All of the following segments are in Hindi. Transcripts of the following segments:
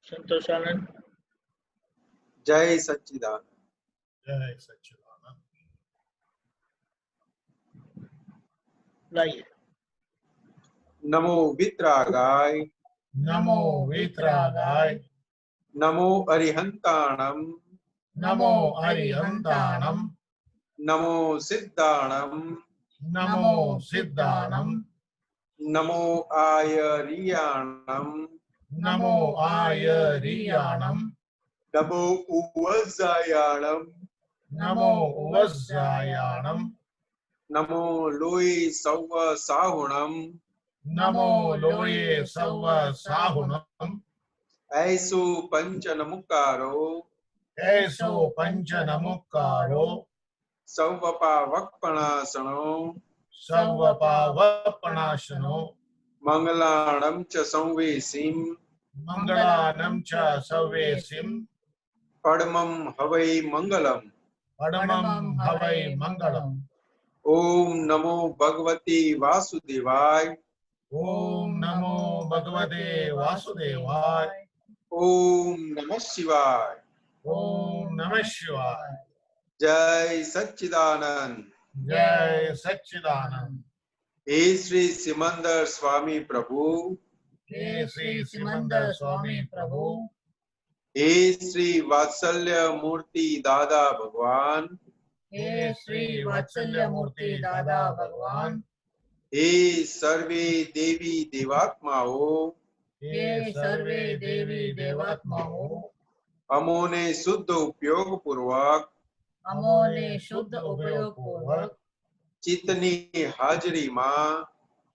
संतोषानंद। जय सच्चिदानंद। जय सच्चिदानंद। लाइए। नमो वित्रागाय, नमो वीतरागाय, नमो अरिहंताणम, नमो अरिहंताणम, नमो सिद्धाणम, नमो सिद्धाणम, नमो आयरियाणम, नमो आयरियाणम, नमो उवज्जायाणम, नमो उवज्जायाणम, नमो लोई सौव साहुणम, नमो लोये सव्व साहुणम, ऐसु पंच नमुकारो, ऐसो पंच नमुक्कारो, सौवपावक्पणासनो, सर्वपावपनाशनो, मंगलाणं च संवेसिं, मंगलानं च सवेसिं, पद्मं हवै मंगलम्। परमं हवै मंगलम्। ओम नमो भगवती वासुदेवाय, ओम नमो भगवते वासुदेवाय, ओम नमः शिवाय। ओम नमः शिवाय। जय सच्चिदानंद। जय सच्चिदानंद। हे श्री सिमंदर स्वामी प्रभु, हे श्री सिमंदर स्वामी प्रभु, हे श्री वात्सल्य मूर्ति दादा भगवान, हे श्री वात्सल्य मूर्ति दादा भगवान, हे सर्वे देवी देवात्माओं, हे सर्वे देवी देवात्माओं, अमोने शुद्ध उपयोग पूर्वक अमोने शुद्ध उपयोग पूर्वक चितनी हाजरी मां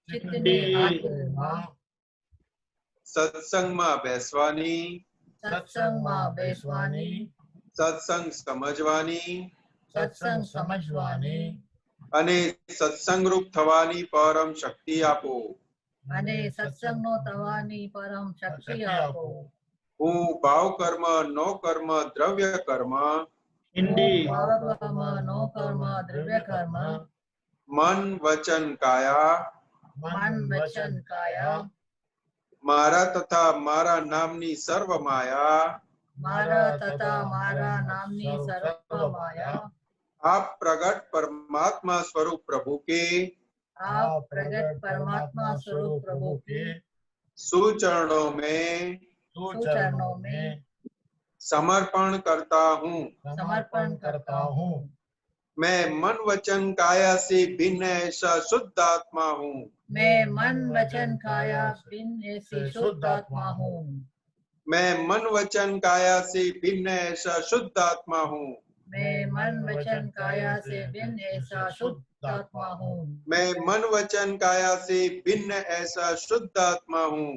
चितनी हाजरी मां सत्संग में बेसवानी, सत्संग में बेसवानी, सत्संग समझवानी सत्संग समझवानी અને સત્સંગરૂપ થવાની પરમ શક્તિ આપો। અને સત્સંગનો થવાની પરમ શક્તિ આપો। હું ભાવ કર્મ, નો કર્મ, દ્રવ્ય કર્મ, हिंदी। ભાવ કર્મ, નો કર્મ, દ્રવ્ય કર્મ, મન વચન કાયા મન વચન કાયા, મારા તથા મારા નામની સર્વ માયા મારા તથા મારા નામની સર્વ માયા, आप प्रगट परमात्मा स्वरूप प्रभु के आप प्रगट परमात्मा स्वरूप प्रभु के सुचरणों में सुचरणों में समर्पण करता हूँ। समर्पण करता हूँ। मैं मन वचन काया से भिन्न ऐसा शुद्ध आत्मा हूँ। मैं मन वचन काया भिन्न ऐसी शुद्ध आत्मा हूँ। मैं मन वचन काया से भिन्न ऐसा शुद्ध आत्मा हूँ। मैं मन वचन काया से भिन्न ऐसा शुद्ध आत्मा हूँ। मैं मन वचन काया से भिन्न ऐसा शुद्ध आत्मा हूँ।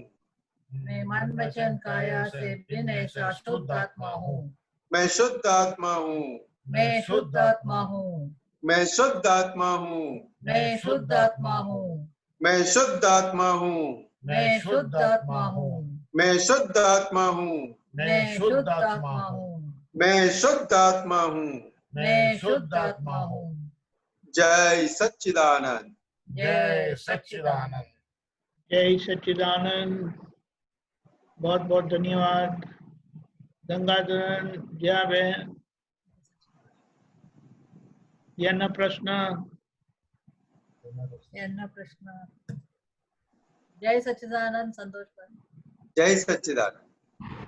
मैं मन वचन काया से भिन्न ऐसा शुद्ध आत्मा हूँ। मैं शुद्ध आत्मा हूँ। मैं शुद्ध आत्मा हूँ। मैं शुद्ध आत्मा हूँ। मैं शुद्ध आत्मा हूँ। मैं शुद्ध आत्मा हूँ। मैं शुद्ध आत्मा हूँ। मैं शुद्ध आत्मा हूँ। मैं शुद्ध आत्मा हूँ। मैं शुद्ध आत्मा हूँ। मैं शुद्ध आत्मा हूँ। जय सच्चिदानंद। जय सच्चिदानंद। जय सच्चिदानंद। बहुत बहुत धन्यवाद। गंगाधरन, जया बहन, यांना प्रश्न? यांना प्रश्न? जय सच्चिदानंद। संतोष भाई, जय Sachchidanand.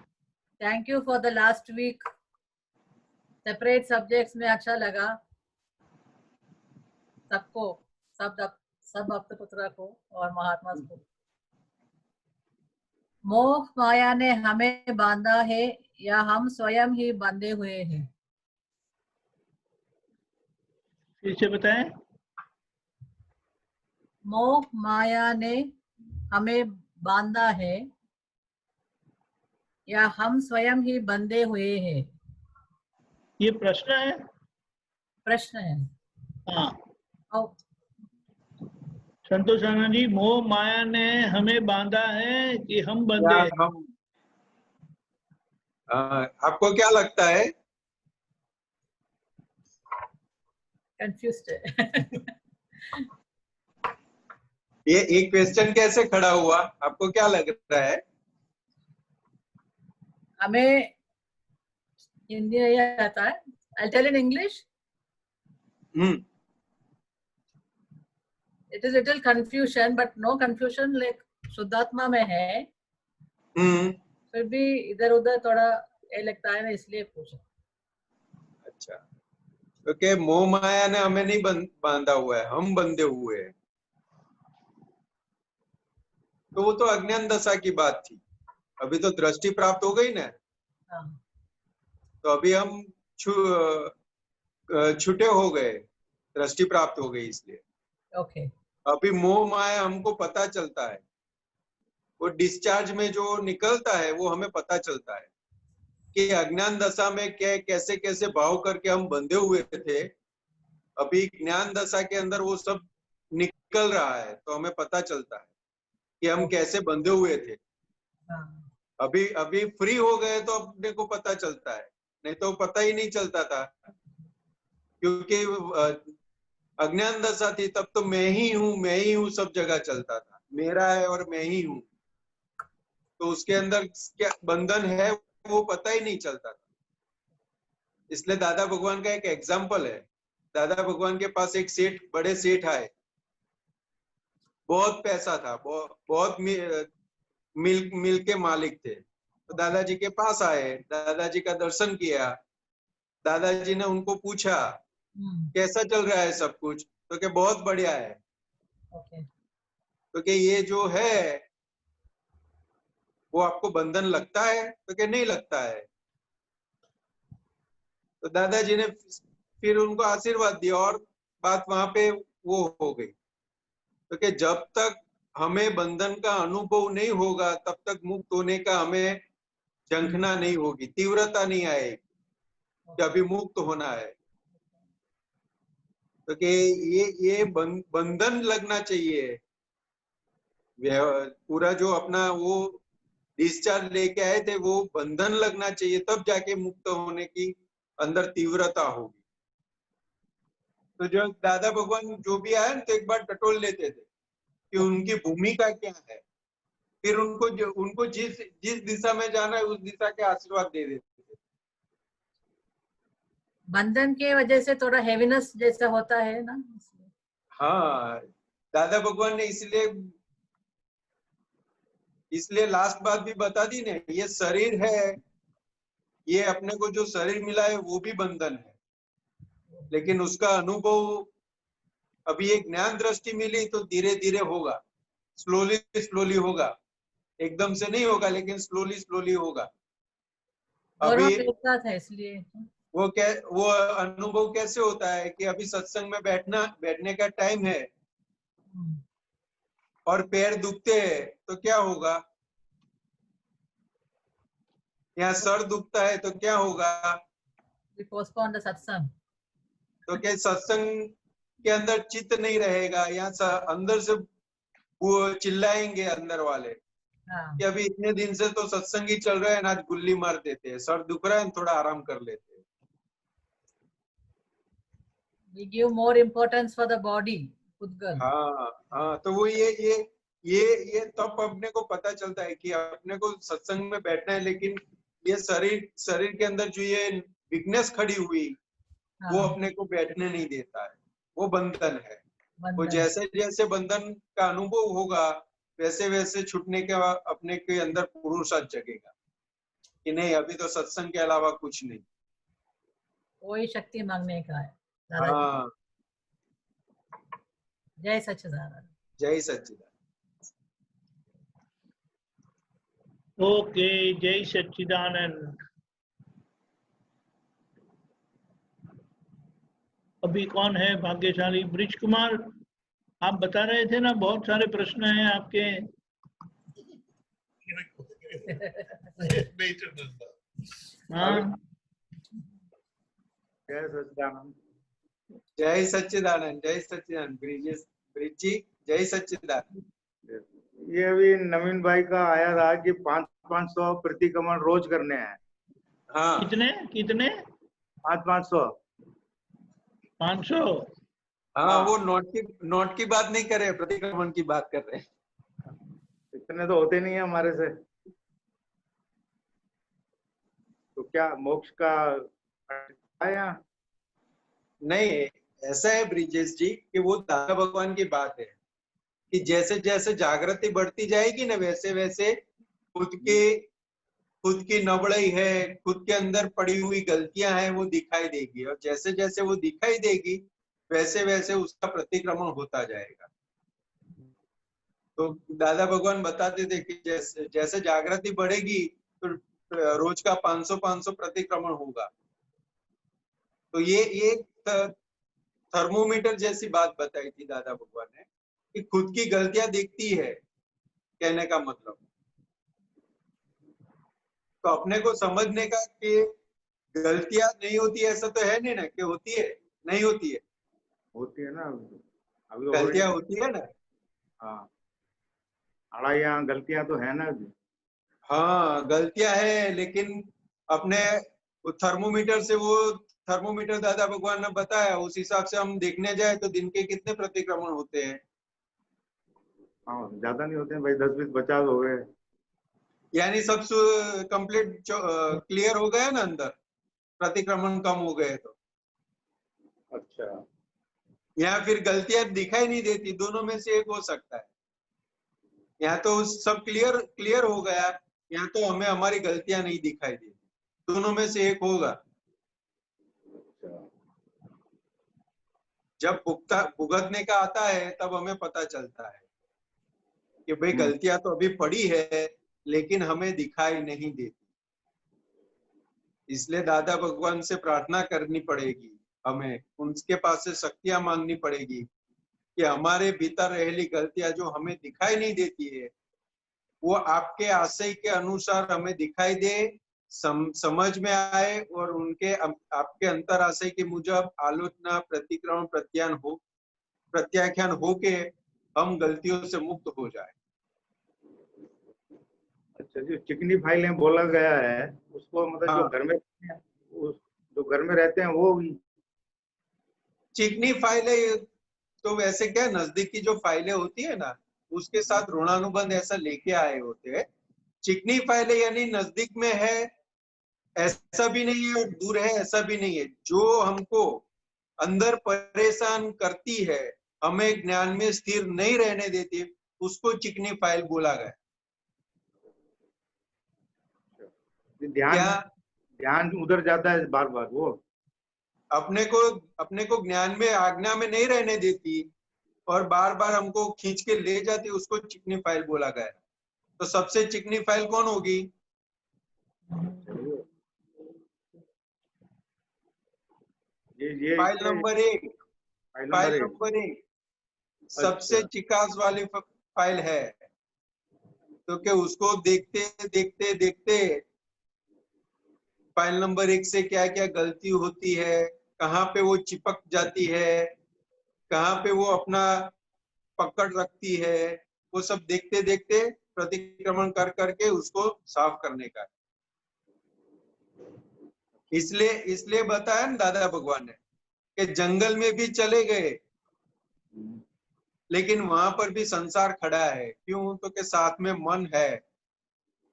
Thank you for the last week. Separate subjects में अच्छा लगा सबको, सब भक्त पुत्र को और महात्मा को। मोह माया ने हमें बांधा है या हम स्वयं ही बंधे हुए हैं? फिर से बताएं। मोह माया ने हमें बांधा है या हम स्वयं ही बंधे हुए हैं? ये प्रश्न है। प्रश्न है। हाँ। संतोष आनंद जी, मोह माया ने हमें बांधा है कि हम बंधे हैं? हम आपको क्या लगता है? कंफ्यूज्ड है। ये क्वेश्चन कैसे खड़ा हुआ? आपको क्या लग रहा है? हमें हिंदी नहीं आता है. I'll tell in English. It is little confusion, but no confusion like शुद्धात्मा में है. फिर भी इधर उधर थोड़ा ये लगता है ना, इसलिए पूछा. अच्छा, क्योंकि मोह माया ने हमें नहीं बांधा हुआ है, हम बंधे हुए हैं. तो वो तो अज्ञान दशा की बात थी. अभी तो दृष्टि प्राप्त हो गई ना. तो अभी हम छूटे हो गए, दृष्टि प्राप्त हो गई इसलिए. ओके. अभी मोह माया हमको पता चलता है, वो डिस्चार्ज में जो निकलता है वो हमें पता चलता है कि अज्ञान दशा में क्या कैसे कैसे भाव करके हम बंधे हुए थे. अभी ज्ञान दशा के अंदर वो सब निकल रहा है, तो हमें पता चलता है कि हम कैसे बंधे हुए थे. अभी अभी फ्री हो गए तो अपने को पता चलता है, नहीं तो पता ही नहीं चलता था. क्योंकि अज्ञान दशा थी तब तो मैं ही हूँ सब जगह चलता था, मेरा है और मैं ही हूँ. तो उसके अंदर क्या बंधन है वो पता ही नहीं चलता था. इसलिए दादा भगवान का एक एग्जाम्पल है. दादा भगवान के पास एक सेठ, बड़े सेठ आए, बहुत पैसा था, बहुत मिल के मालिक थे. तो दादाजी के पास आए, दादाजी का दर्शन किया. दादाजी ने उनको पूछा कैसा चल रहा है सब कुछ, तो क्या बहुत बढ़िया है. तो क्या ये जो है वो आपको बंधन लगता है, तो क्या नहीं लगता है. तो दादाजी ने फिर उनको आशीर्वाद दिया और बात वहां पे वो हो गई. तो क्या जब तक हमें बंधन का अनुभव नहीं होगा तब तक मुक्त होने का हमें झंखना नहीं होगी, तीव्रता नहीं आएगी कि अभी मुक्त होना है. तो कि ये बंधन लगना चाहिए. पूरा जो अपना वो डिस्चार्ज लेके आए थे वो बंधन लगना चाहिए, तब जाके मुक्त होने की अंदर तीव्रता होगी. तो जो दादा भगवान जो भी आए तो एक बार टटोल लेते थे कि उनकी भूमिका क्या है. फिर उनको जिस दिशा में जाना है उस दिशा के आशीर्वाद दे देते थे. बंधन के वजह से थोड़ा हेवीनेस जैसा होता है ना. हाँ, दादा भगवान ने इसलिए लास्ट बात भी बता दी ने, ये शरीर है, ये अपने को जो शरीर मिला है वो भी बंधन है. लेकिन उसका अनुभव अभी एक ज्ञान दृष्टि मिली तो धीरे धीरे होगा, स्लोली होगा. एकदम से नहीं होगा लेकिन स्लोली होगा. अभी इसलिए वो अनुभव कैसे होता है कि अभी सत्संग में बैठने का टाइम है और पैर दुखते हैं तो क्या होगा, या सर दुखता है तो क्या होगा. पोस्टपोन द सत्संग. तो क्या सत्संग के अंदर चित्त नहीं रहेगा, या अंदर से वो चिल्लाएंगे अंदर वाले कि अभी इतने दिन से तो सत्संग ही चल रहा है, आज गुल्ली मार देते हैं, सर दुख रहा है, थोड़ा आराम कर लेते हैं. We give more importance for the body. हाँ, तो वो ये तब अपने को पता चलता है कि अपने को सत्संग में बैठना है, लेकिन ये शरीर के अंदर जो ये वीकनेस खड़ी हुई वो अपने को बैठने नहीं देता है. वो बंधन है. वो जैसे जैसे बंधन का अनुभव होगा वैसे वैसे छूटने के अपने के अंदर पुरुषार्थ जगेगा कि नहीं, अभी तो सत्संग के अलावा कुछ नहीं. वही शक्ति मांगने का है. हाँ, जय सच्चिदानंद. जय सच्चिदानंद. ओके, जय सच्चिदानंद. अभी कौन है भाग्यशाली? ब्रिज कुमार, आप बता रहे थे ना बहुत सारे प्रश्न हैं आपके. हाँ, जय सच्चिदानंद. जय सच्चिदानंद. जय सच्चिदानंद. ब्रिज जी, जय सच्चिदानंद. ये अभी नवीन भाई का आया था कि 500 प्रतिक्रमण रोज करने हैं. हाँ, कितने 500. 500. हाँ, वो नोट की बात नहीं कर रहे, प्रतिक्रमण की बात कर रहे हैं. इतने तो होते नहीं है हमारे से. क्या मोक्ष का आया? नहीं, ऐसा है ब्रिजेश जी कि वो दादा भगवान की बात है कि जैसे जैसे जागृति बढ़ती जाएगी ना, वैसे वैसे खुद की नबड़ाई है, खुद के अंदर पड़ी हुई गलतियां हैं, वो दिखाई देगी, और जैसे जैसे वो दिखाई देगी वैसे वैसे उसका प्रतिक्रमण होता जाएगा। तो दादा भगवान बताते थे कि जैसे जैसे जागृति बढ़ेगी तो रोज का 500 प्रतिक्रमण होगा। तो ये थर्मोमीटर जैसी बात बताई थी दादा भगवान ने कि खुद की गलतियां दिखती है, कहने का मतलब। तो अपने को समझने का कि गलतियां नहीं होती है, ऐसा तो है नहीं ना कि होती है, नहीं होती है, होती है ना, अभी गलतियां होती है ना। हाँ, अड़ाइयाँ गलतियां तो है ना जी। हाँ, गलतियां है, लेकिन अपने थर्मोमीटर से वो थर्मोमीटर दादा भगवान ने बताया, उस हिसाब से हम देखने जाए तो दिन के कितने प्रतिक्रमण होते हैं। हाँ, ज्यादा नहीं होते हैं भाई, 10-20-50 हो गए। यानी सब कंप्लीट क्लियर हो गया ना, अंदर प्रतिक्रमण कम हो गए तो। अच्छा, यहाँ फिर गलतियां दिखाई नहीं देती, दोनों में से एक हो सकता है। यहाँ तो सब क्लियर क्लियर हो गया, यहाँ तो हमें हमारी गलतियां नहीं दिखाई देती, दोनों में से एक होगा। जब भुगतने का आता है तब हमें पता चलता है कि भाई गलतियां तो अभी पड़ी है लेकिन हमें दिखाई नहीं देती। इसलिए दादा भगवान से प्रार्थना करनी पड़ेगी, हमें उनके पास से शक्तियां मांगनी पड़ेगी कि हमारे भीतर रहेली गलतियां जो हमें दिखाई नहीं देती है वो आपके आशय के अनुसार हमें दिखाई दे, समझ में आए, और उनके आपके अंतर आशय के मुजब आलोचना प्रतिक्रमण प्रत्याख्यान होके हम गलतियों से मुक्त हो जाए। अच्छा जी, चिकनी फाइलें बोला गया है उसको, मतलब हाँ, जो घर में जो घर में रहते हैं वो भी चिकनी फाइलें तो वैसे क्या नजदीक की जो फाइलें होती है ना उसके साथ ऋणानुबंध ऐसा लेके आए होते हैं। चिकनी फाइलें यानी नजदीक में है ऐसा भी नहीं है और दूर है ऐसा भी नहीं है, जो हमको अंदर परेशान करती है, हमें ज्ञान में स्थिर नहीं रहने देती, उसको चिकनी फाइल बोला गया। ध्यान क्या ध्यान उधर जाता है बार बार, वो अपने को ज्ञान में आज्ञा में नहीं रहने देती और बार बार हमको खींच के ले जाती, उसको चिकनी फाइल बोला गया। तो सबसे चिकनी फाइल कौन होगी? ये file number 1, file file number 1 सबसे चिकास वाली फाइल है, क्योंकि उसको देखते देखते देखते फाइल नंबर 1 से क्या क्या गलती होती है, कहाँ पे वो चिपक जाती है, कहाँ पे वो अपना पकड़ रखती है, वो सब देखते देखते प्रतिक्रमण कर करके उसको साफ करने का। इसलिए बताया ना दादा भगवान ने कि जंगल में भी चले गए लेकिन वहां पर भी संसार खड़ा है। क्यों? तो के साथ में मन है।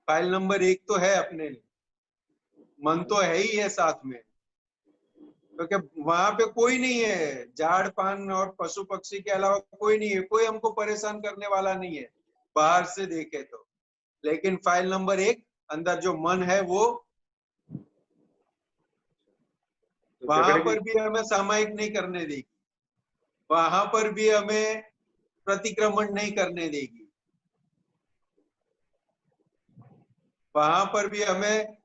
फाइल नंबर 1 तो है अपने लिए, मन तो है ही है साथ में, क्योंकि वहां पे कोई नहीं है, झाड़ पान और पशु पक्षी के अलावा कोई नहीं है, कोई हमको परेशान करने वाला नहीं है बाहर से देखे तो। लेकिन फाइल नंबर 1 अंदर जो मन है वो वहां पर भी हमें सामायिक नहीं करने देगी, वहां पर भी हमें प्रतिक्रमण नहीं करने देगी, वहां पर भी हमें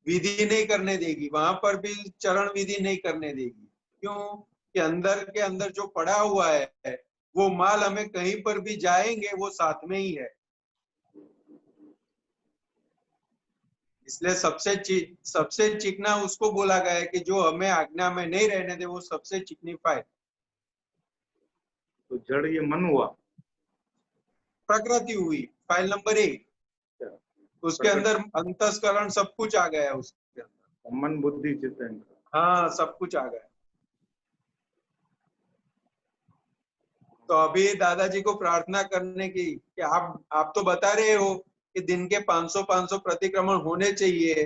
विधि नहीं करने देगी, वहां पर भी चरण विधि नहीं करने देगी। क्यों? कि अंदर के अंदर जो पड़ा हुआ है वो माल हमें कहीं पर भी जाएंगे वो साथ में ही है। इसलिए सबसे चिकना उसको बोला गया है कि जो हमें आज्ञा में नहीं रहने दे, वो सबसे चिकनी फाइल। तो जड़ ये मन हुआ, प्रकृति हुई फाइल नंबर 1, उसके अंदर अंतस्करण सब कुछ आ गया उसके अंदर, मन बुद्धि चित्त अहंकार, हाँ सब कुछ आ गया। तो अभी दादाजी को प्रार्थना करने की कि आप तो बता रहे हो कि दिन के 500 प्रतिक्रमण होने चाहिए,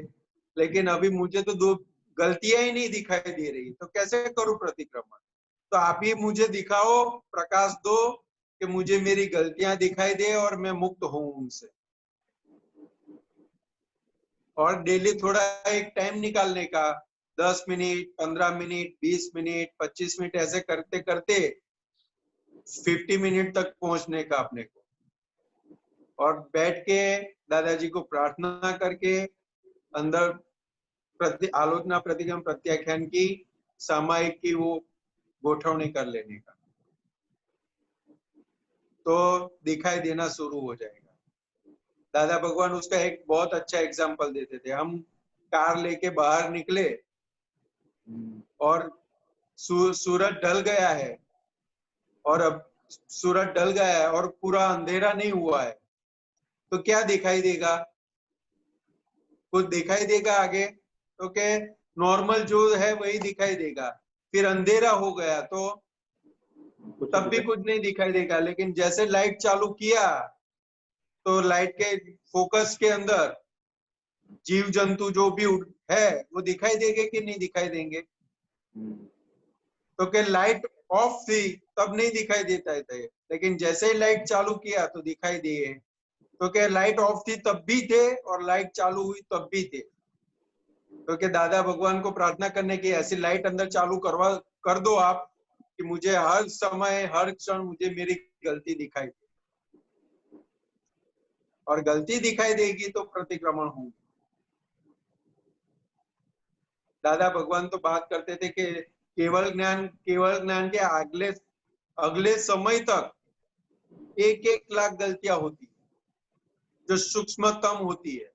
लेकिन अभी मुझे तो दो गलतियां ही नहीं दिखाई दे रही, तो कैसे करूं प्रतिक्रमण? तो आप ही मुझे दिखाओ, प्रकाश दो कि मुझे मेरी गलतियां दिखाई दे और मैं मुक्त हूं उनसे। और डेली थोड़ा एक टाइम निकालने का, 10 मिनट, 15 मिनट, 20 मिनट, 25 मिनट, ऐसे करते करते 50 मिनट तक पहुंचने का अपने को। और बैठ के दादाजी को प्रार्थना करके अंदर आलोचना, प्रतिगम, प्रत्याख्यान की सामायिक की वो गोठवनी कर लेने का, तो दिखाई देना शुरू हो जाएगा। दादा भगवान उसका एक बहुत अच्छा एग्जाम्पल देते थे। हम कार लेके बाहर निकले और सूरज ढल गया है, और अब सूरज ढल गया है और पूरा अंधेरा नहीं हुआ है, तो क्या दिखाई देगा? कुछ दिखाई देगा आगे? तो क्या नॉर्मल जो है वही दिखाई देगा। फिर अंधेरा हो गया तो तब भी कुछ नहीं दिखाई देगा। लेकिन जैसे लाइट चालू किया तो लाइट के फोकस के अंदर जीव जंतु जो भी है वो दिखाई देंगे कि नहीं दिखाई देंगे? तो क्या लाइट ऑफ थी तब नहीं दिखाई देता थे, लेकिन जैसे ही लाइट चालू किया तो दिखाई दिए। तो क्या लाइट ऑफ थी तब भी थे और लाइट चालू हुई तब भी थे? तो क्या दादा भगवान को प्रार्थना करने की ऐसी लाइट अंदर चालू कर दो आप कि मुझे हर समय हर क्षण मुझे मेरी गलती दिखाई दे, और गलती दिखाई देगी तो प्रतिक्रमण होंगे। दादा भगवान तो बात करते थे कि केवल ज्ञान के अगले समय तक 1 लाख गलतियां होती है जो सूक्ष्मतम होती है,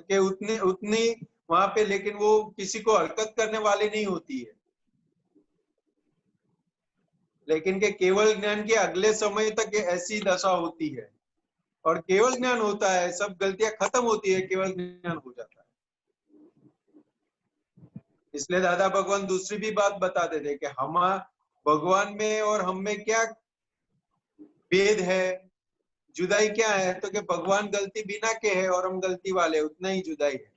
कि उतनी वहां पे, लेकिन वो किसी को हरकत करने वाली नहीं होती है। लेकिन के केवल ज्ञान के अगले समय तक ऐसी दशा होती है, और केवल ज्ञान होता है सब गलतियां खत्म होती है, केवल ज्ञान हो जाता है। इसलिए दादा भगवान दूसरी भी बात बताते थे कि हम भगवान में और हम में क्या भेद है, जुदाई क्या है? तो कि भगवान गलती बिना के है और हम गलती वाले, उतना ही जुदाई है।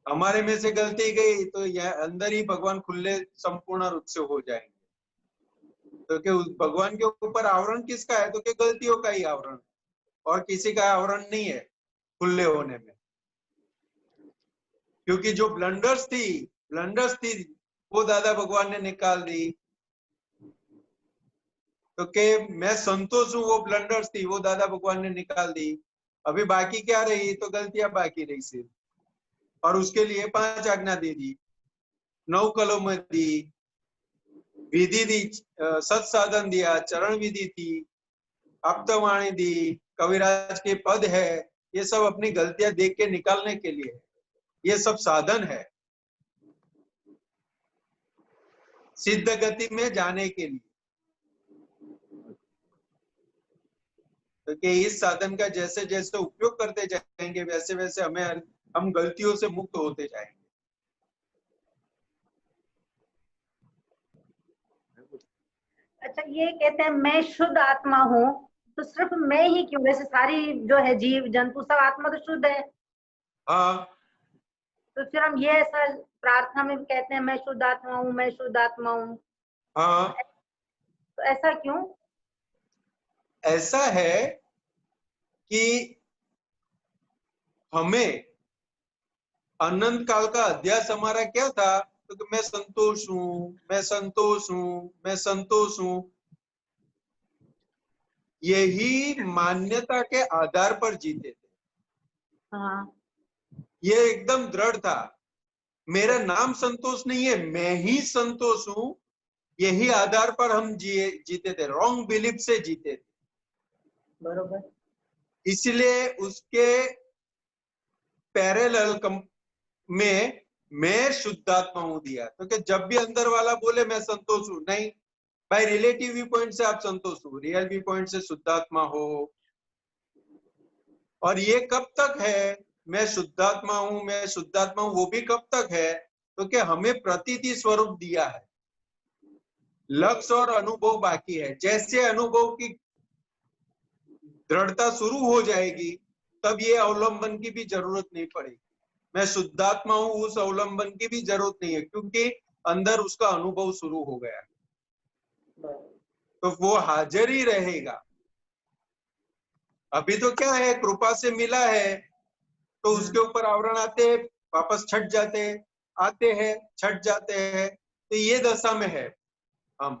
हमारे में से गलती गई तो यह अंदर ही भगवान खुले संपूर्ण रूप से हो जाएंगे। तो कि भगवान के ऊपर आवरण किसका है? तो कि गलतियों का ही आवरण, और किसी का आवरण नहीं है खुले होने में। क्योंकि जो ब्लंडर्स थी वो दादा भगवान ने निकाल दी। तो के मैं संतोष हूं, वो ब्लंडर्स थी वो दादा भगवान ने निकाल दी। अभी बाकी क्या रही? तो गलतियां बाकी रही सिर्फ, और उसके लिए 5 आज्ञा दे दी, 9 कलम दी, विधि दी, सत्साधन दिया, चरण विधि थी, आप्तवाणी दी, कविराज के पद है। ये सब अपनी गलतियां देख के निकालने के लिए, ये सब साधन है सिद्ध गति में जाने के लिए। तो कि इस साधन का जैसे जैसे उपयोग करते जाएंगे वैसे वैसे हम गलतियों से मुक्त होते जाएंगे। अच्छा, ये कहते हैं मैं शुद्ध आत्मा हूँ, तो सिर्फ मैं ही क्यों? वैसे सारी जो है जीव जंतु सब आत्मा तो शुद्ध है। हाँ, तो फिर हम ये ऐसा प्रार्थना में भी कहते हैं मैं शुद्ध आत्मा हूँ, मैं शुद्ध आत्मा हूँ। हाँ, तो ऐसा क्यों? ऐसा है कि हमें अनंत काल का अध्यास हमारा क्या था? तो कि मैं संतोष हूं, मैं संतोष हूं, मैं संतोष हूं। यही मान्यता के आधार पर जीते थे। हाँ, ये एकदम दृढ़ था, मेरा नाम संतोष नहीं है, मैं ही संतोष हूं। यही आधार पर हम जीते थे, रॉन्ग बिलीफ से जीते थे। बरोबर। इसलिए उसके पैरेलल में मैं शुद्धात्मा हूं दिया। तो कि जब भी अंदर वाला बोले मैं संतोष हूं, नहीं भाई, रिलेटिव व्यू पॉइंट से आप संतोष हो, रियल व्यू पॉइंट से शुद्धात्मा हो। और ये कब तक है मैं शुद्धात्मा हूं, मैं शुद्धात्मा हूं? वो भी कब तक है? तो कि हमें प्रतीति स्वरूप दिया है, लक्ष्य और अनुभव बाकी है। जैसे अनुभव की दृढ़ता शुरू हो जाएगी तब ये अवलंबन की भी जरूरत नहीं पड़ेगी। मैं शुद्धात्मा हूं, उस अवलंबन की भी जरूरत नहीं है, क्योंकि अंदर उसका अनुभव शुरू हो गया है, तो वो हाजिर ही रहेगा। अभी तो क्या है, कृपा से मिला है तो उसके ऊपर आवरण आते हैं, वापस छट जाते हैं, आते हैं, छट जाते हैं, तो ये दशा में है हम।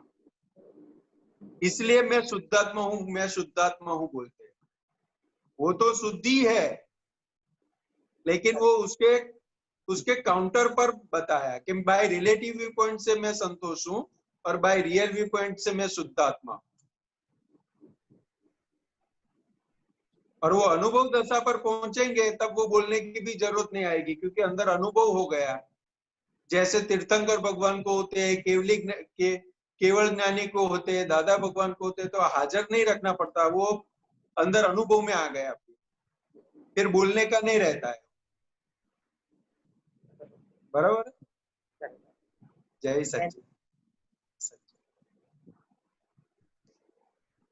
इसलिए मैं शुद्धात्मा हूं, मैं शुद्धात्मा हूं बोलते हैं। वो तो शुद्धि है, लेकिन वो उसके काउंटर पर बताया कि बाय रिलेटिव व्यू पॉइंट से मैं संतोष हूं और बाय रियल व्यू पॉइंट से मैं शुद्धात्मा। और वो अनुभव दशा पर पहुंचेंगे तब वो बोलने की भी जरूरत नहीं आएगी, क्योंकि अंदर अनुभव हो गया। जैसे तीर्थंकर भगवान को होते हैं, केवल ज्ञानी को होते हैं, दादा भगवान को होते हैं, तो हाजिर नहीं रखना पड़ता, वो अंदर अनुभव में आ गया, फिर बोलने का नहीं रहता है। बराबर। जय सच्चिदानंद।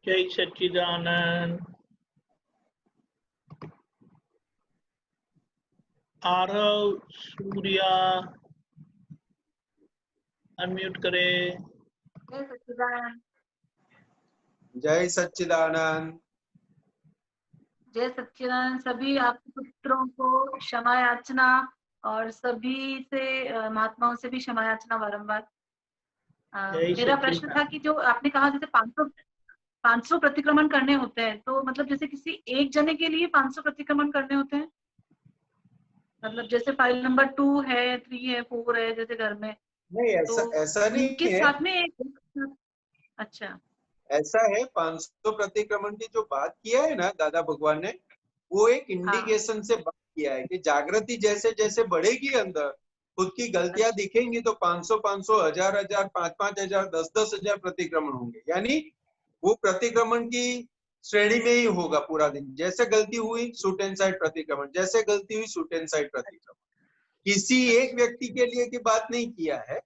जय सच्चिदानंद। आरव सूर्या अनम्यूट करे। जय सच्चिदानंद। जय सच्चिदानंद। जय सच्चिदानंद। सभी आपके पुत्रों को क्षमा याचना और सभी से महात्माओं से भी क्षमा याचना बारंबार। मेरा प्रश्न था कि जो आपने कहा जैसे 500 प्रतिक्रमण करने होते हैं, तो मतलब जैसे किसी एक जने के लिए 500 प्रतिक्रमण करने होते हैं, मतलब जैसे फाइल नंबर 2 है, 3 है, 4 है, जैसे घर में। नहीं, ऐसा नहीं इनके है। साथ में अच्छा, ऐसा है, 500 प्रतिक्रमण की जो बात किया है ना दादा भगवान ने, वो एक इंडिकेशन से बात किया है कि जागृति जैसे जैसे बढ़ेगी अंदर, खुद की गलतियां दिखेंगी, तो 500, 1000, 5,000, 10,000 प्रतिक्रमण होंगे। यानी वो प्रतिक्रमण की श्रेणी में ही होगा पूरा दिन। जैसे गलती हुई शूट एंड साइड प्रतिक्रमण, जैसे गलती हुई शूट एंड साइड प्रतिक्रमण। किसी एक व्यक्ति के लिए की बात नहीं किया है,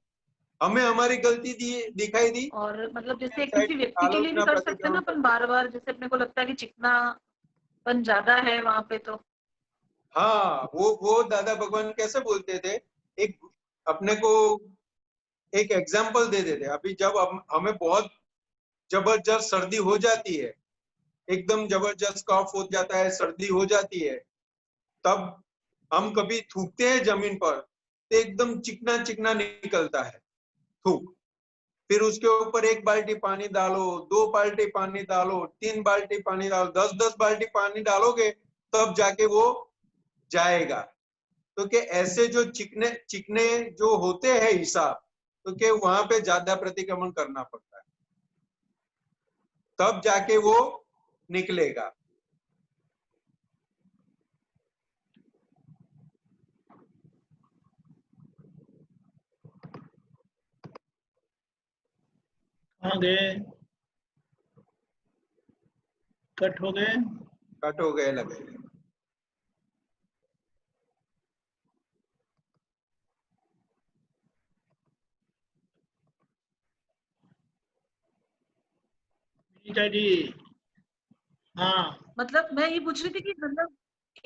हमें हमारी गलती दिखाई दी, और मतलब जैसे किसी व्यक्ति के लिए भी कर सकते हैं ना अपन बार बार, जैसे अपने को लगता है कि चिकनापन ज्यादा है वहां पे, तो हाँ, वो दादा भगवान कैसे बोलते थे, एक अपने को एक एग्जाम्पल दे देते। अभी जब हमें बहुत जबरदस्त सर्दी हो जाती है, एकदम जबरदस्त कफ हो जाता है, सर्दी हो जाती है, तब हम कभी थूकते हैं जमीन पर, तो एकदम चिकना चिकना निकलता है थूक। फिर उसके ऊपर 1 बाल्टी पानी डालो, 2 बाल्टी पानी डालो, 3 बाल्टी पानी डालो, 10 बाल्टी पानी डालोगे तब जाके वो जाएगा। तो कि ऐसे जो चिकने चिकने जो होते हैं हिसाब, तो कि वहां पे ज्यादा प्रतिक्रमण करना पड़ता है, तब जाके वो निकलेगा। कहाँ गए? कट हो गए? कट हो गए लगे। जी हाँ, मतलब मैं ये पूछ रही थी कि मतलब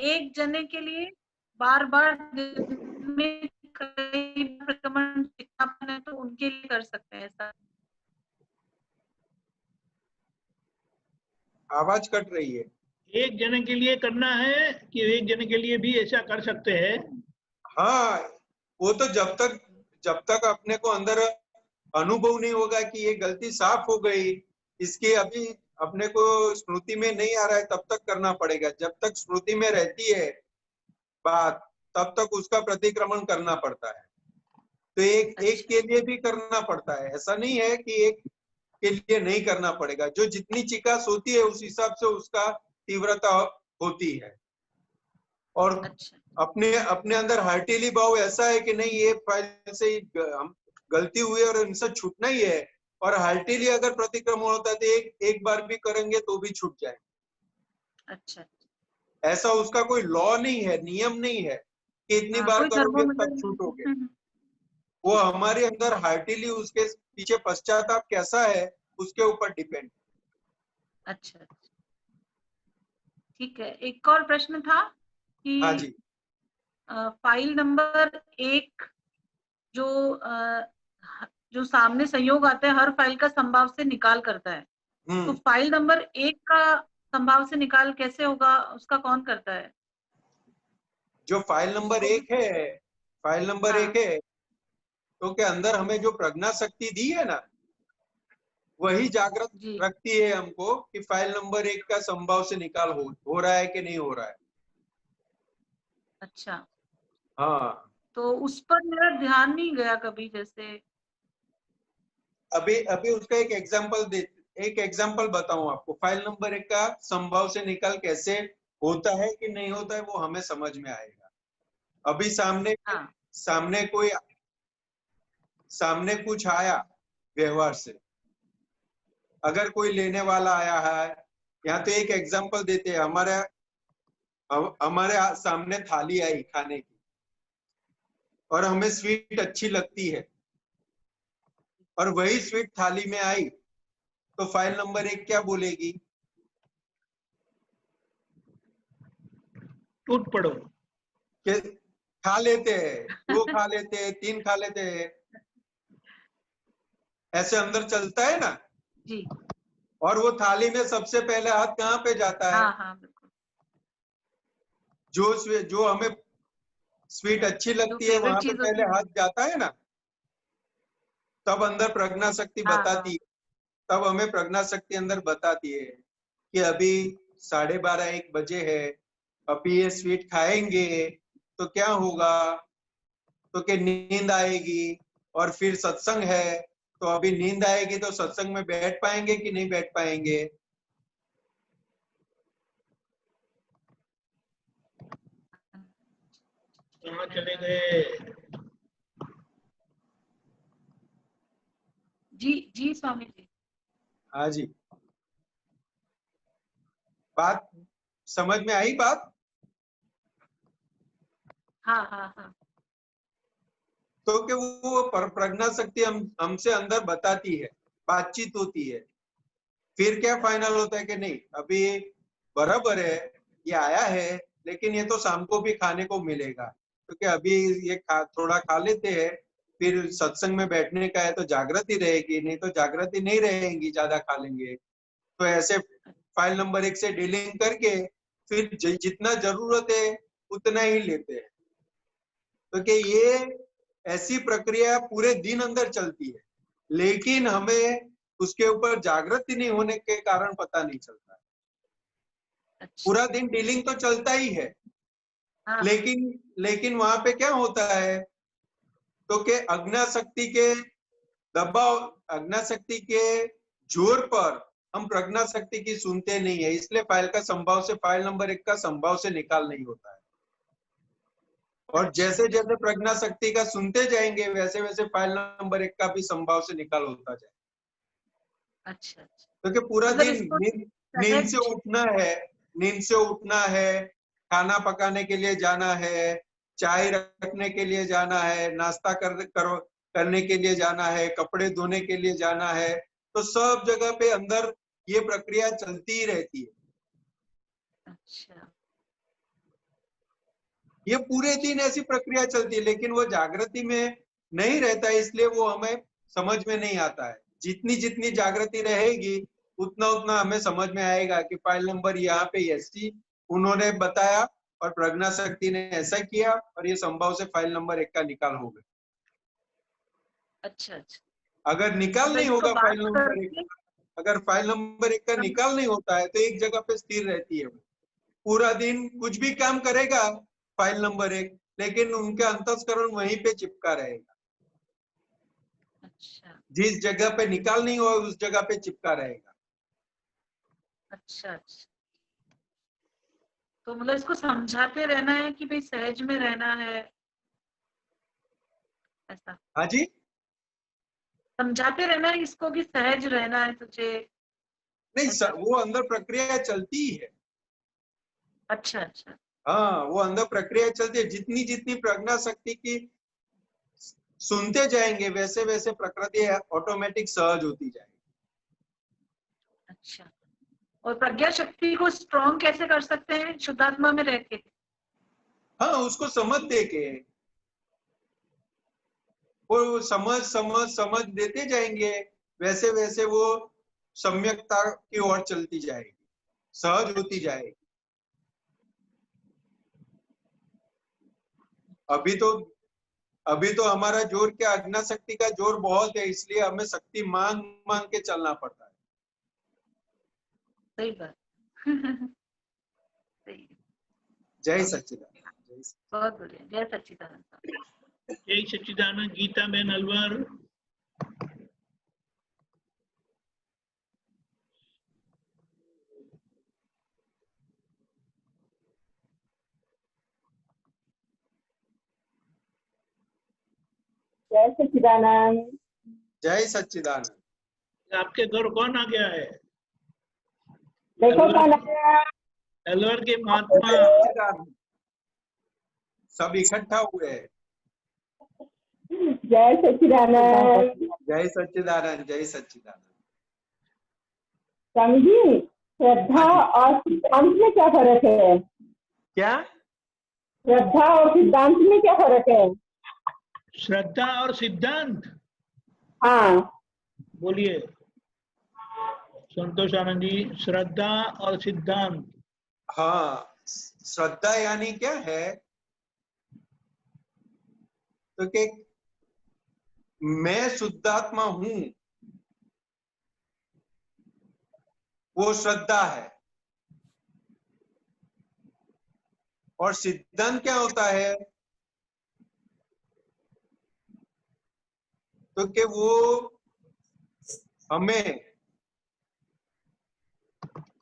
एक जने के लिए बार बार में कई प्रतिक्रमण चिकनापन है, तो उनके लिए कर सकते हैं ऐसा? आवाज कट रही है। एक जने के लिए करना है कि एक जने के लिए भी ऐसा कर सकते हैं? हाँ, वो तो जब तक अपने को अंदर अनुभव नहीं होगा कि ये गलती साफ हो गई, इसके अभी अपने को स्मृति में नहीं आ रहा है, तब तक करना पड़ेगा। जब तक स्मृति में रहती है बात, तब तक उसका प्रतिक्रमण करना पड़ता है। तो एक के लिए भी करना पड़ता है, ऐसा नहीं है कि एक के लिए नहीं करना पड़ेगा। जो जितनी चिकास होती है उस हिसाब से उसका तीव्रता होती है। और अपने अंदर हार्टिली भाव ऐसा है कि नहीं, ये फाइल से हम गलती हुई और इनसे छूटना ही है, और हार्टिली अगर प्रतिक्रमण होता है तो एक बार भी करेंगे तो भी छूट जाए। अच्छा, ऐसा उसका कोई लॉ नहीं है, नियम नहीं है कि इतनी बार करोगे तब छूटोगे। वो हमारे अंदर हार्टिली उसके पीछे पश्चाताप कैसा है उसके ऊपर डिपेंड। अच्छा, ठीक है, एक और प्रश्न था कि हाँ जी। फाइल नंबर 1 जो सामने संयोग आता है हर फाइल का संभाव से निकाल करता है, तो फाइल नंबर 1 का संभाव से निकाल कैसे होगा, उसका कौन करता है? जो फाइल नंबर 1 है, फाइल नंबर 1 है तो के अंदर हमें जो प्रज्ञा शक्ति दी है ना, वही जागृत रखती है हमको कि फाइल नंबर 1 का संभाव से निकाल हो रहा है कि नहीं हो रहा है। अच्छा। हाँ, तो उस पर मेरा ध्यान नहीं गया कभी, जैसे अभी उसका एक एग्जांपल बताऊं आपको। फाइल नंबर 1 का संभाव से निकाल कैसे होता है कि नहीं होता है वो हमें समझ में आएगा। अभी सामने कुछ आया व्यवहार से, अगर कोई लेने वाला आया है, यहाँ तो एक एग्जांपल देते हैं, हमारे सामने थाली आई खाने की और हमें स्वीट अच्छी लगती है और वही स्वीट थाली में आई, तो फाइल नंबर 1 क्या बोलेगी? टूट पड़ो, कि खा लेते हैं, 2 खा लेते हैं, 3 खा लेते हैं, ऐसे अंदर चलता है ना जी। और वो थाली में सबसे पहले हाथ कहाँ पे जाता है? हाँ हाँ बिल्कुल। जो हमें स्वीट अच्छी लगती है वहां पे पहले हाथ जाता है ना, तब अंदर प्रज्ञा शक्ति बताती है, तब हमें प्रज्ञा शक्ति अंदर बताती है कि अभी 12:30-1 बजे है, अभी ये स्वीट खाएंगे तो क्या होगा, तो कि नींद आएगी और फिर सत्संग है, तो अभी नींद आएगी तो सत्संग में बैठ पाएंगे कि नहीं बैठ पाएंगे? कहाँ चले गए? जी जी स्वामी जी। हाँ जी, बात समझ में आई बात? हाँ हाँ हाँ। तो कि वो प्रज्ञा शक्ति हमसे अंदर बताती है, बातचीत होती है, फिर क्या फाइनल होता है कि नहीं अभी बराबर है, ये आया है लेकिन ये तो शाम को भी खाने को मिलेगा, क्योंकि अभी ये थोड़ा खा लेते हैं, फिर सत्संग में बैठने का है तो जागृति रहेगी, नहीं तो जागृति नहीं रहेगी, ज्यादा खा लेंगे। तो ऐसे फाइल नंबर 1 से डीलिंग करके फिर जितना जरूरत है उतना ही लेते हैं। तो कि ये ऐसी प्रक्रिया पूरे दिन अंदर चलती है, लेकिन हमें उसके ऊपर जागृति नहीं होने के कारण पता नहीं चलता। अच्छा। पूरा दिन डीलिंग तो चलता ही है, हाँ। लेकिन वहां पे क्या होता है, तो कि अज्ञा शक्ति के दबाव, अज्ञा शक्ति के जोर पर हम प्रज्ञा शक्ति की सुनते नहीं है, इसलिए फाइल का संभाव से फाइल नंबर 1 का संभाव से निकाल नहीं होता है। और जैसे जैसे प्रज्ञा शक्ति का सुनते जाएंगे वैसे वैसे फाइल नंबर 1 का भी संभाव से निकाल होता जाए। अच्छा। क्योंकि पूरा दिन नींद से उठना है, खाना पकाने के लिए जाना है, चाय रखने के लिए जाना है, नाश्ता करने के लिए जाना है, कपड़े धोने के लिए जाना है, तो सब जगह पे अंदर ये प्रक्रिया चलती ही रहती है। अच्छा। ये पूरे दिन ऐसी प्रक्रिया चलती है, लेकिन वो जागृति में नहीं रहता है, इसलिए वो हमें समझ में नहीं आता है। जितनी जितनी जागृति रहेगी उतना उतना हमें समझ में आएगा कि फाइल नंबर यहाँ पे ऐसी उन्होंने बताया और प्रज्ञा शक्ति ने ऐसा किया और ये संभव से फाइल नंबर 1 का निकाल हो गया। अच्छा अच्छा। अगर निकाल नहीं होगा फाइल नंबर 1, अगर फाइल नंबर 1 का निकाल नहीं होता है तो एक जगह पे स्थिर रहती है, पूरा दिन कुछ भी काम करेगा फाइल नंबर 1, लेकिन उनका अंतस्करण वहीं पे चिपका रहेगा। अच्छा। जिस जगह पे निकाल नहीं हुआ उस जगह पे चिपका रहेगा। अच्छा अच्छा। तो मतलब इसको समझाते रहना है कि भाई सहज में रहना है, ऐसा? हाँ जी, समझाते रहना है इसको कि सहज रहना है तुझे? नहीं वो अंदर प्रक्रिया चलती है। अच्छा अच्छा। हाँ, वो अंदर प्रक्रिया चलती है, जितनी जितनी प्रज्ञा शक्ति की सुनते जाएंगे वैसे वैसे प्रकृति ऑटोमेटिक सहज होती जाएगी। अच्छा। और प्रज्ञा शक्ति को स्ट्रॉन्ग कैसे कर सकते हैं शुद्धात्मा में रह के? हाँ, उसको समझ दे के, वो समझ समझ समझ देते जाएंगे, वैसे वैसे वो सम्यकता की ओर चलती जाएगी, सहज होती जाएगी। अभी तो हमारा जोर क्या, अज्ञा शक्ति का जोर बहुत है, इसलिए हमें शक्ति मांग मांग के चलना पड़ता है। सही बात। सही। जय सच्चिदानंद। बहुत बढ़िया। जय सच्चिदानंद। जय सच्चिदानंद। गीता बेन अलवर। जय सच्चिदानंद। जय सच्चिदानंद। आपके घर कौन आ गया है? देखो कौन आ गया। अलवर के महात्मा सब इकट्ठा हुए हैं। जय सच्चिदानंद। जय सच्चिदानंद। जय सच्चिदानंद। स्वामी जी, श्रद्धा और सिद्धांत में क्या फर्क है? क्या? श्रद्धा और सिद्धांत में क्या फर्क है? श्रद्धा और सिद्धांत? हाँ बोलिए संतोष आनंद जी। श्रद्धा और सिद्धांत। हाँ, श्रद्धा यानी क्या है, तो कि मैं शुद्धात्मा हूं, वो श्रद्धा है। और सिद्धांत क्या होता है, तो कि वो हमें